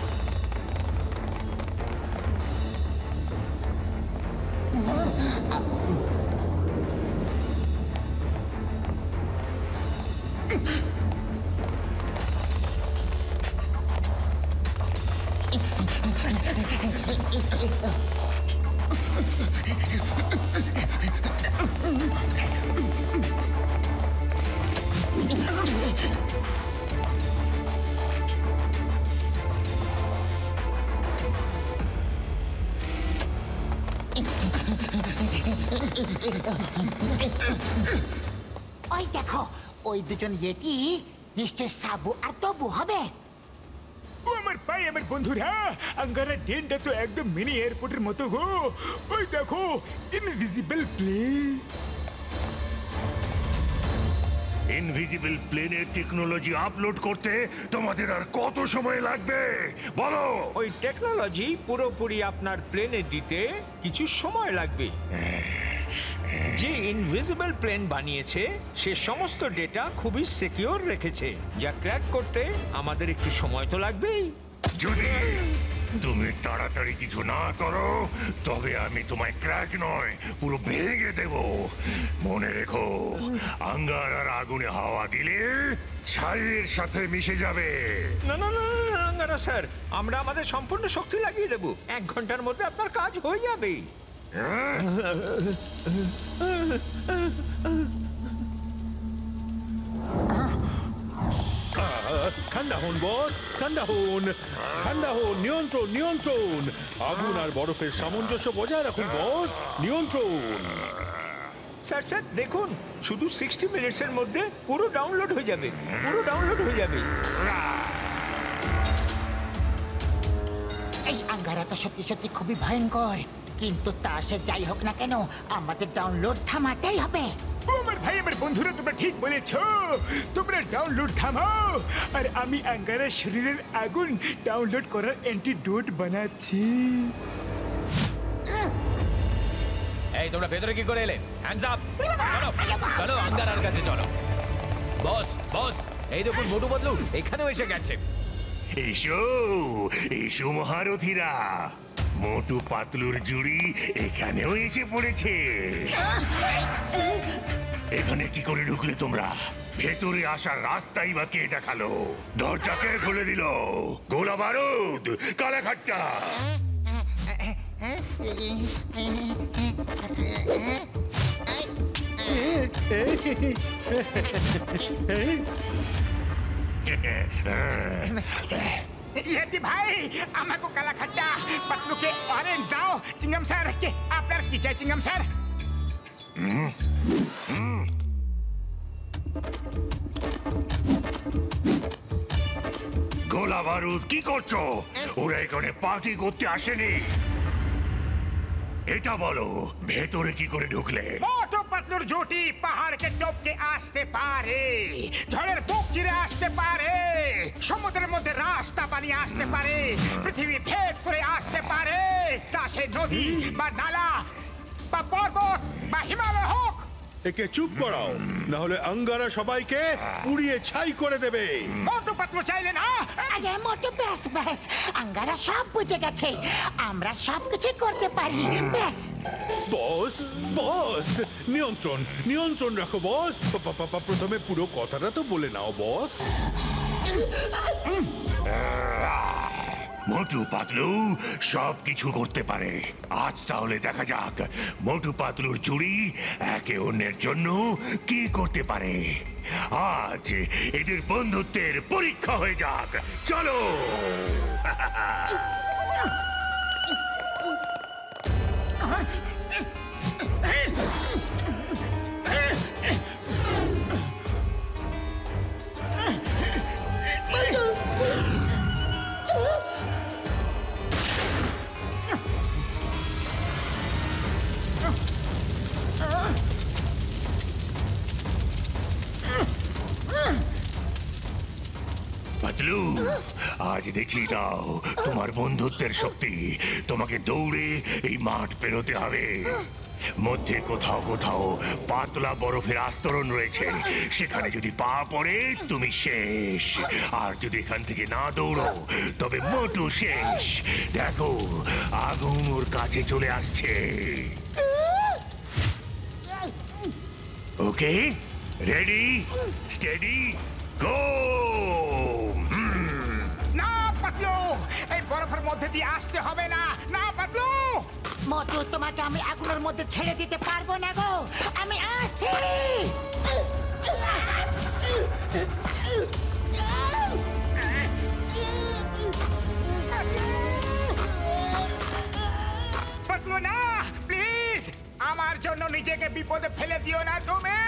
ওই দেখো, ওই দুজন ইয়েতি নিশ্চয় সাবু আর তবু হবে। ও আমার ভাই, আমার বন্ধুরা, আঙ্গারা ডেনটা তো একদম মিনি এয়ারপোর্টের মতো গো। ওই দেখো, ইনভিজিবল প্লেন। ইনভিজিবল প্লেনের টেকনোলজি আপলোড করতে তোমাদের আর কত সময় লাগবে বলো? ওই টেকনোলজি পুরোপুরি আপনার প্লেনে দিতে কিছু সময় লাগবে। যে ইনভিজিবল প্লেন বানিয়েছে সে সমস্ত ডেটা খুবই সিকিউর রেখেছে, যা ক্র্যাক করতে আমাদের একটু সময় তো লাগবেই। যদি তুমি তাড়াতাড়ি কিছু না করো তবে আমি তোমায় ক্র্যাক নয় পুরো ভেঙে দেব। মনে রেখো, আঙ্গার আর আগুনে হাওয়া দিলে ছাইয়ের সাথে মিশে যাবে। না না না আঙ্গারা স্যার, আমরা আমাদের সম্পূর্ণ শক্তি লাগিয়ে দেব। 1 ঘন্টার মধ্যে আপনার কাজ হয়ে যাবে। ঠান্ডা হন বস, ঠান্ডা হন, ঠান্ডা হন। নিয়ন্ত্রণ, নিয়ন্ত্রণ। আগুন আর বরফের সামঞ্জস্য বজায় রাখুন বস। নিয়ন্ত্রণ। স্যার স্যার দেখুন, শুধু 60 মিনিটসের মধ্যে পুরো ডাউনলোড হয়ে যাবে, পুরো ডাউনলোড হয়ে যাবে। এই আঙ্গারা তো সত্যি সত্যি খুবই ভয়ঙ্কর, কিন্তু তা সে যাই হোক না কেন আমাদের ডাউনলোড থামাতেই হবে। ও আমার ভাই, আমার বন্ধুরা, তোমরা ঠিক বলেছো। তোমরা ডাউনলোড থামাও, আর আমি আঙ্গারার শরীরের আগুন ডাউনলোড করার অ্যান্টিডোট বানাচ্ছি। এই তোমরা ভেতরে কি করে এলেন? Hands up! চলো চলো আঙ্গারার কাছে চলো। বস বস, এই দেখুন মোটু বদলু এখানেও এসে গেছে। এসো এসো মহারথীরা, মোটু পাতলুর জুড়ি এখানেও এসে পড়েছে। এখানে কি করে ঢুকলে তোমরা? ভেতরে আসার রাস্তাই বা কে দেখালো? দরজা কে খুলে দিল? গোলা বারুদ, কালাখাট্টা। ইয়েতি ভাই আমাকে কালা খাড্ডা পাতলুকে অরেঞ্জ দাও চিংগাম স্যার কে আপনার কি চাই চিংগাম স্যার গোলা বারুদ কি করছো? ওরা এখানে পার্টি করতে আসেনি। এটা বলো ভেতরে কি করে ঢুকলে? মোটু পাতলুর জুটি পাহাড়কে টপকে আসতে পারে, ঝড়ের বুক চিরে আসতে পারে, সমুদ্রের মধ্যে রাস্তা বানিয়ে আসতে পারে, পৃথিবী ভেদ করে আসতে পারে, তা সে নদী বা নালা বা পর্বত বা হিমালয় হোক। একে চুপ করাও, না হলে আঙ্গারা সবাইকে পুড়িয়ে ছাই করে দেবে। মোটু পাতলু চাইলে না। আরে মোটু ব্যাস ব্যাস, আঙ্গারা সব বুঝে গেছে, আমরা সব কিছু করতে পারি। ব্যাস বস বস, নিয়ন্ত্রণ নিয়ন্ত্রণ রাখো বস। প্রথমে পুরো কথাটা তো বলে নাও বস। মোটু পাতলু সব কিছু করতে পারে। আজ তাহলে দেখা যাক মোটু পাতলুর চুড়ি একে অন্যের জন্য কি করতে পারে। আজ এদের বন্ধুত্বের পরীক্ষা হয়ে যাক, চলো। পাতলু আজ দেখিয়ে দাও তোমার বন্ধুত্বের শক্তি। তোমাকে দৌড়ে এই মাঠ পেরোতে হবে। মধ্যে কোথাও কোথাও পাতলা বরফের আস্তরণ রয়েছে, সেখানে যদি পা পড়ে তুমি শেষ। আর যদি এখান থেকে না দৌড়ো তবে মোটু শেষ। দেখো আগুন ওর কাছে চলে আসছে। ওকে, রেডি, স্টেডি, গো। না পাতলু, এই বরফের মধ্যে দিয়ে আসতে হবে না। না পাতলু। মোটু, তোমাকে আমি আগুনের মধ্যে ছেড়ে দিতে পারবো না গো, আমি আসছি। পাতলু না, প্লিজ, আমার জন্য নিজেকে বিপদে ফেলে দিও না তুমি।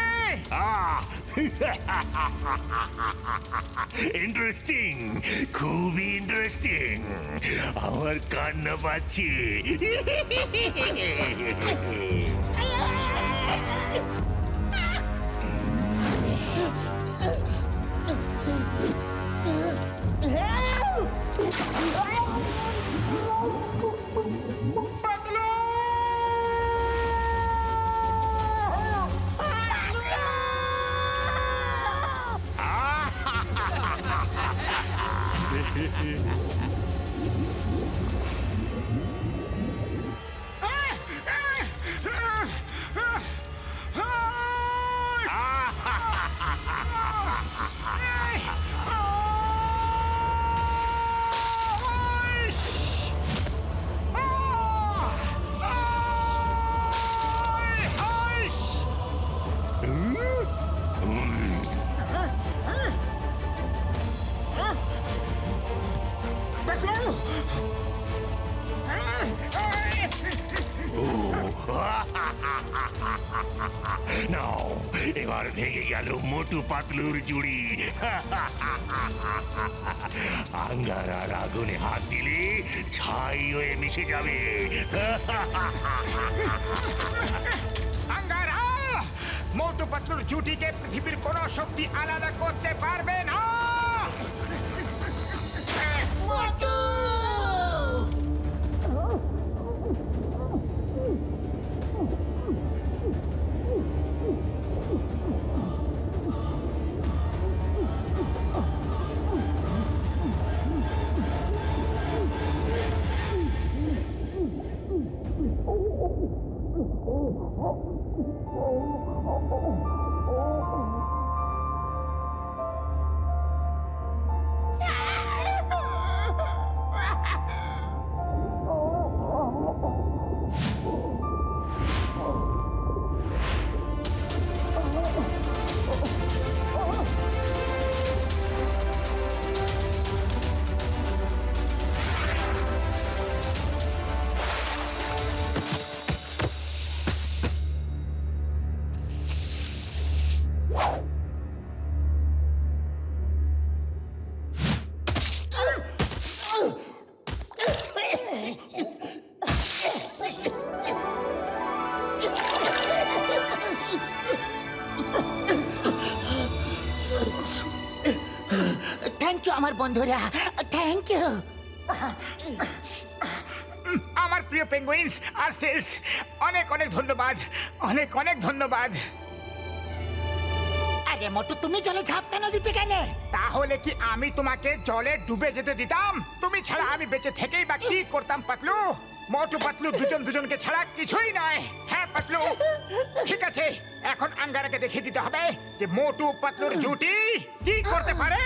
ইন্টারেস্টিং, খুবই ইন্টারেস্টিং। আমার কান্না পাচ্ছি। নাও, এবার ভেঙে গেল মোটু পাতলুর জুড়ি। আঙ্গারার আগুনে হাত দিলে ছাই হয়ে মিশে যাবে। আঙ্গারা, মোটু পাতলুর জুটিকে পৃথিবীর কোন শক্তি আলাদা করতে পারবে না। মোটু! আমার বন্ধুরা, থ্যাংক ইউ। আমার প্রিয় পেঙ্গুইনস আর সেলস, অনেক অনেক ধন্যবাদ, অনেক অনেক ধন্যবাদ। আরে মোটু, তুমি জলে ঝাঁপ কেন দিতে গেলে? তাহলে কি আমি তোমাকে জলে ডুবে যেতে দিতাম? তুমি ছাড়া আমি বেঁচে থেকেই বা কি করতাম পাতলু? মোটু পাতলু দুজন দুজনকে ছাড়া কিছুই নয়। হ্যাঁ পাতলু, ঠিক আছে, এখন আঙ্গারাকে দেখিয়ে দিতে হবে যে মোটু পাতলুর জুটি কি করতে পারে।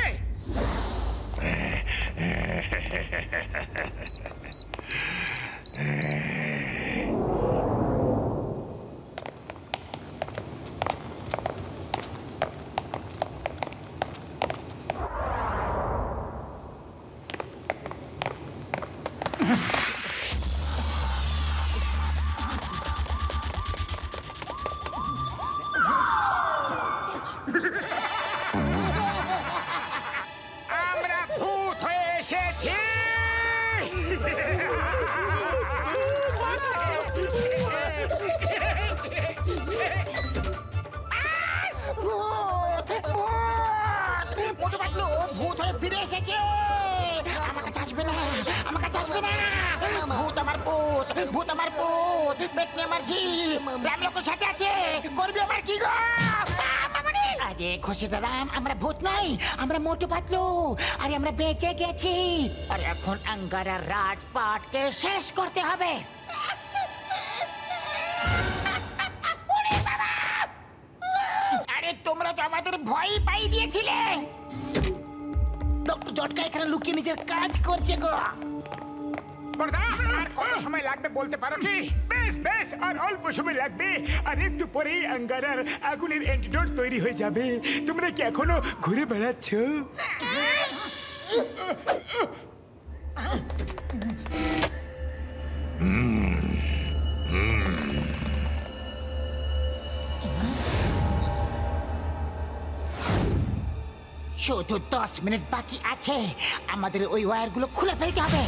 আমরা ভূত হয়ে এসেছি। মোটু পাতলু ভূত হয়ে ফিরে এসেছে। আমার কাছে আসবে না, আমার কাছে আসবে না। ভূত আমার পুত, ভূত আমার পুত, পেটনি আমার ঝি, রাম লোকের সাথে আছে, করবি আমার কি গো? আরে খুশিদারাম, আমরা ভূত নাই, আমরা মোটু পাতলু। আরে আমরা বেঁচে গেছি। আর এখন আঙ্গারার রাজপাটকে শেষ করতে হবে। আরে তোমরা তো আমাদের ভয় পাই দিয়েছিলে। ডক্টর জটকা এখানে লুকিয়ে নিজের কাজ করছে গো। আর কত সময় লাগবে বলতে পারো কি? বেশ বেশ, আর অল্প সময় লাগবে। আর একটু পরেই আঙ্গারার আগুনের অ্যান্টিডোট তৈরি হয়ে যাবে। তোমরা কি এখনো ঘুরে বেড়াচ্ছ? শুধু 10 মিনিট বাকি আছে, আমাদের ওই ওয়্যারগুলো খুলে ফেলতে হবে।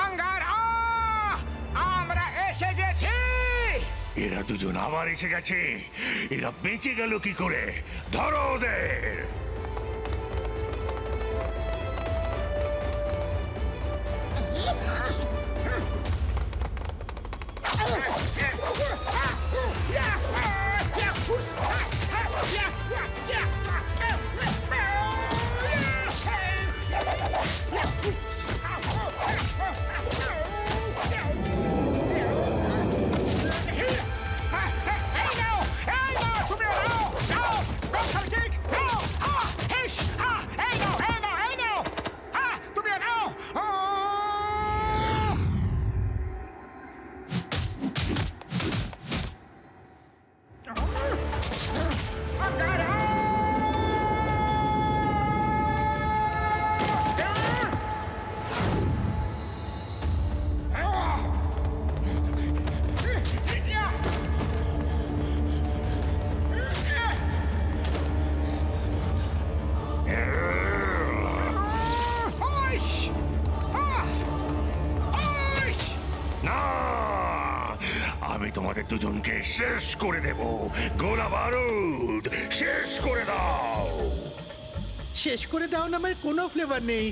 আঙ্গারা, আমরা এসে গেছি। এরা দুজন আবার এসে গেছে। এরা বেঁচে গেল কি করে? ধরো ওদের। আমি তোমাদের দুজনকে শেষ করে দেব। গোলা বারুদ শেষ করে দাও। শেষ করে দাও না, আমার কোনো ফ্লেভার নেই।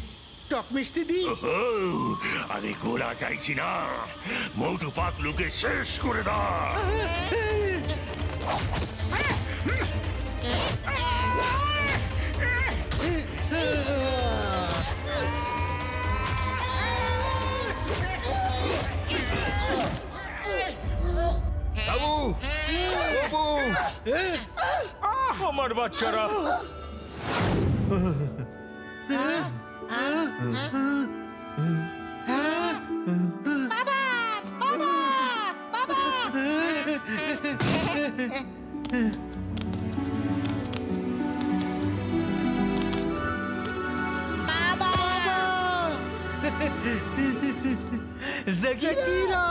টক মিষ্টি দি। আমি গোলা চাইছি না, মোটু পাতলুকে শেষ করে দাও। বাবু, বাবু, আমার বাচ্চারা। বাবা, বাবা, বাবা। জাকিরা।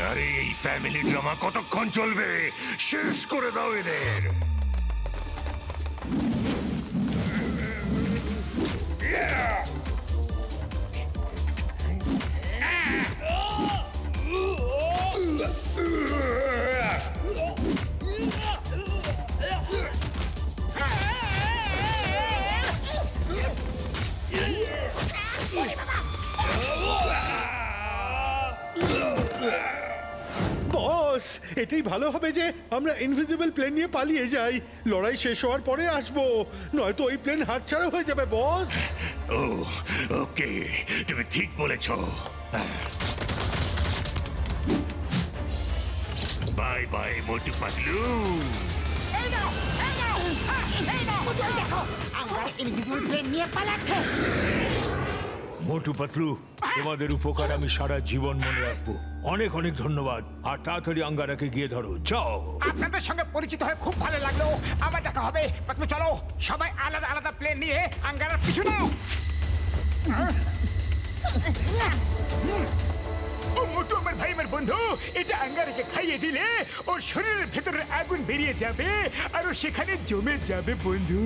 আরে এই ফ্যামিলি ড্রামা কতক্ষণ চলবে? শেষ করে দাও এদের। বস, এটাই ভালো হবে যে আমরা ইনভিজিবল প্লেন নিয়ে পালিয়ে যাই। লড়াই শেষ হওয়ার পরে আসবো, নয়তো ওই প্লেন হাতছাড়া হয়ে যাবে বস। ও ওকে, তুমি ঠিক বলেছ। Bye bye Motu Patlu. দেখো, আঙ্গার ইনভিজিবল প্লেন নিয়ে পালাচ্ছে। মোটু পাতলু, তোমাদের উপকার আমি সারা জীবন মনে রাখবো। অনেক অনেক ধন্যবাদ। আর তাড়াতাড়ি আঙ্গারাকে গিয়ে ধরো, যাও। আপনাদের সঙ্গে পরিচিত হয়ে খুব ভালো লাগলো। আবার দেখা হবে। পাতলু চলো, সবাই আলাদা আলাদা প্লেন নিয়ে আঙ্গারার পিছু নাও। ও মোটু আমার ভাই, আমার বন্ধু, এটা আঙ্গারাকে খাইয়ে দিলে ওর শরীরের ভেতরে আগুন বেরিয়ে যাবে আর ও সেখানে জমে যাবে বন্ধু।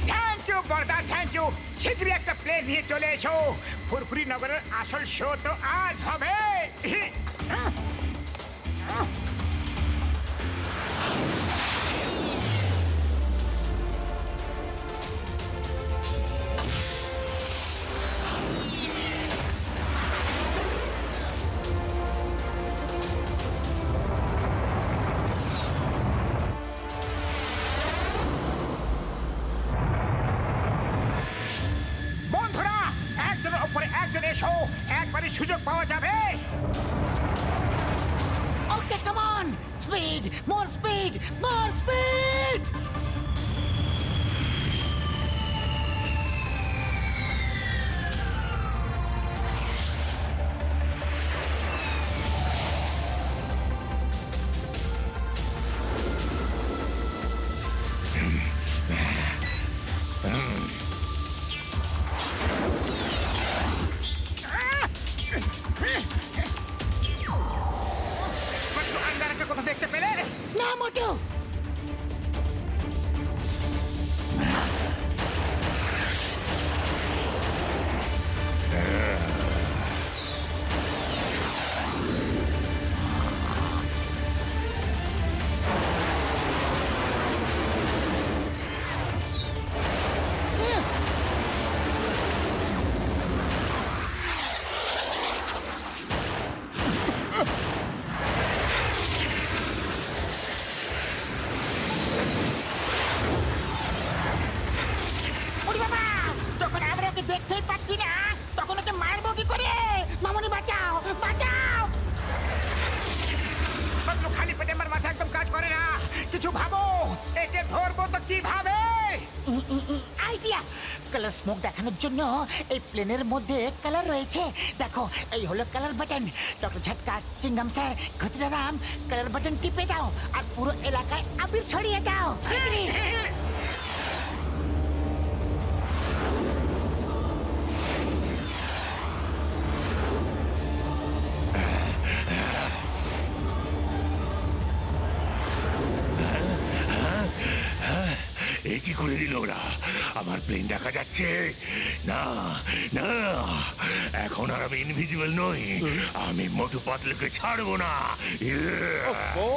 Thank you Borda, thank you. শীঘ্রই একটা প্লেন নিয়ে চলে এসো। ফুরফুরি নগরের আসল শো তো আজ হবে। বন্ধুরা, একজনের উপরে একজন এসো, একবারই সুযোগ পাওয়া যাবে। Okay, come on, speed, more speed, more speed. আঙ্গারাকে কোথা দেখতে পেলে? না মোটু, ওরে বাবা, যখন আমরা ওকে দেখতেই পাচ্ছি না, তখন ওকে মারবো কি করে? মামনি বাঁচাও, বাঁচাও। পাতলু, খালি পেটে আমার মাথা একদম কাজ করে না। কিছু ভাবো, একে ধরবো তো কিভাবে? আইডিয়া, কালার স্মোক দেখানোর জন্য এই প্লেনের মধ্যে কালার রয়েছে। দেখো, এই হলো কালার বাটন। ডক্টর ঝটকা, চিঙ্গাম স্যার, খসরারাম, কালার বাটন টিপে দাও আর পুরো এলাকায় আবির ছড়িয়ে দাও। শিগগিরই। এ কি করে দিল ওরা? আমার প্লেন দেখা যাচ্ছে না। না, এখন আর আমি ইনভিজিবল নই। আমি মোটু পাতলুকে ছাড়বো না। ও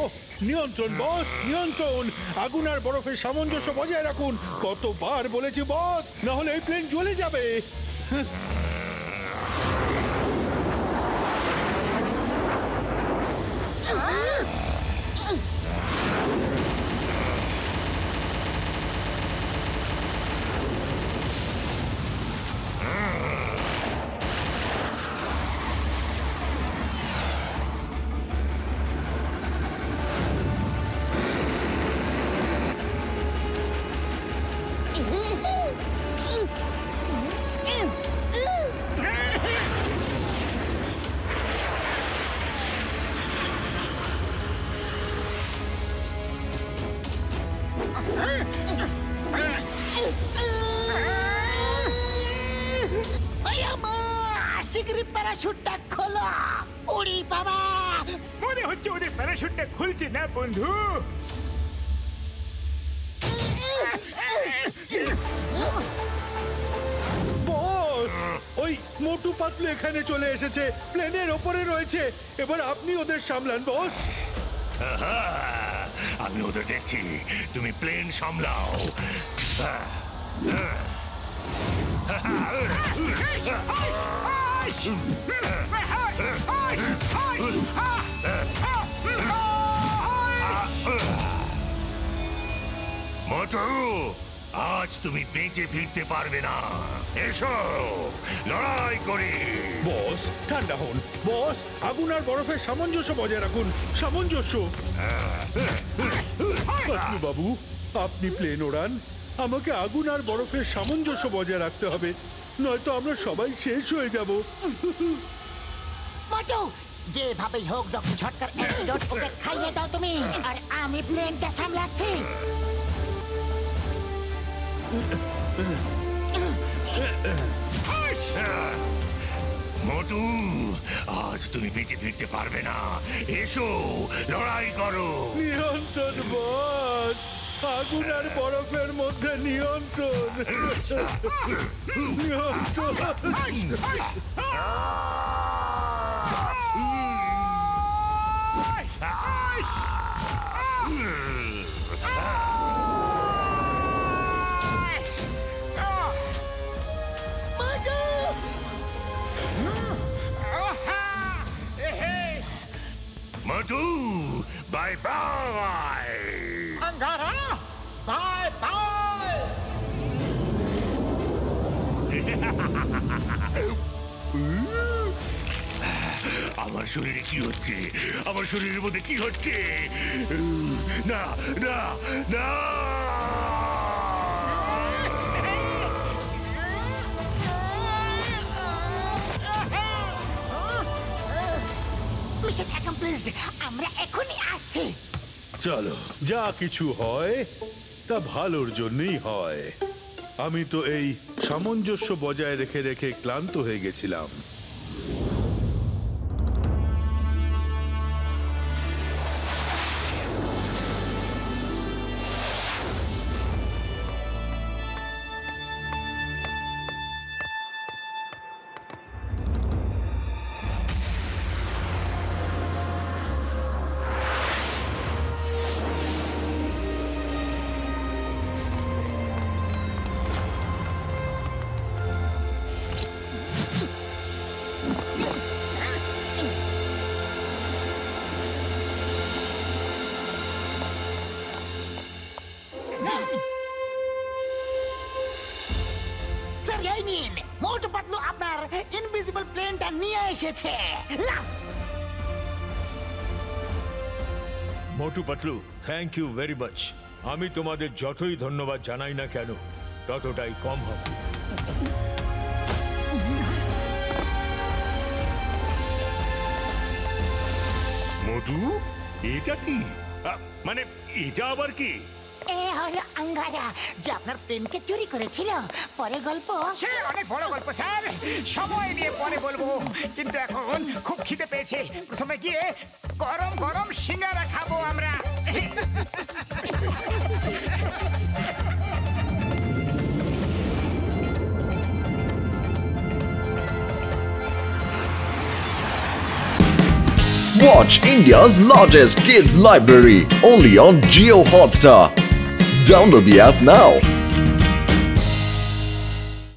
নিয়ন্ত্রণ বস, নিয়ন্ত্রণ। আগুন আর বরফের সামঞ্জস্য বজায় রাখুন। কতবার বলেছি বস, না হলে এই প্লেন জ্বলে যাবে। শিগগিরই প্যারাশুটটা খোলো। ওরে বাবা, মনে হচ্ছে ওদের প্যারাশুটটা খুলছে না বন্ধু। বস, ওই মোটু পাতলু এখানে চলে এসেছে, প্লেনের ওপরে রয়েছে। এবার আপনি ওদের সামলান বস। আমি ওদের দেখছি, তুমি প্লেন সামলাও। মোটু, আজ তুমি বেঁচে ফিরতে পারবে না। এসো লড়াই করি। বস ঠান্ডা হন। বস, আগুন আর বরফের সামঞ্জস্য বজায় রাখুন। সামঞ্জস্য। পাতলু বাবু, আপনি প্লেন ওড়ান। আমাকে আগুন আর বরফের সামঞ্জস্য বজায় রাখতে হবে, নয়তো আমরা সবাই শেষ হয়ে যাব। মোটু, যেভাবেই হোক ডক্টর ঝটকার অ্যান্টিডোট ওকে খাইয়ে দাও তুমি, আর আমি প্লেনটা সামলাচ্ছি। মোটু, আজ তুমি বেঁচে ফিরতে পারবে না। এসো লড়াই করো। নিয়ন্ত্রণ বস, আগুন আর বরফের মধ্যে নিয়ন্ত্রণ। Motu, bye bye. Angara, bye bye. আমার শরীরে কি হচ্ছে? আমার শরীরের মধ্যে কি হচ্ছে? না না না, মিশন অ্যাকমপ্লিশড। আমরা এখনই আসছি। চলো, যা কিছু হয় তা ভালোর জন্যই হয়। আমি তো এই সামঞ্জস্য বজায় রেখে রেখে ক্লান্ত হয়ে গেছিলাম। মোটু পাতলু আপনার ইনভিজিবল প্লেনটা নিয়ে এসেছে। Motu Patlu, thank you very much. আমি তোমাদের যতই ধন্যবাদ জানাই না কেন ততটাই কম হবে। মোটু, এটা কি? মানে এটা আবার কি? এ হলো আঙ্গারা, যে আপনার প্লেনকে চুরি করেছিল। পরে গল্প। সে অনেক বড় গল্প স্যার, সময় নিয়ে পরে বলবো। কিন্তু এখন খুব খিদে পেয়েছে, প্রথমে গিয়ে গরম গরম সিঙ্গারা খাবো আমরা। Watch India's largest kids library only on Jio Hotstar. Download the app now.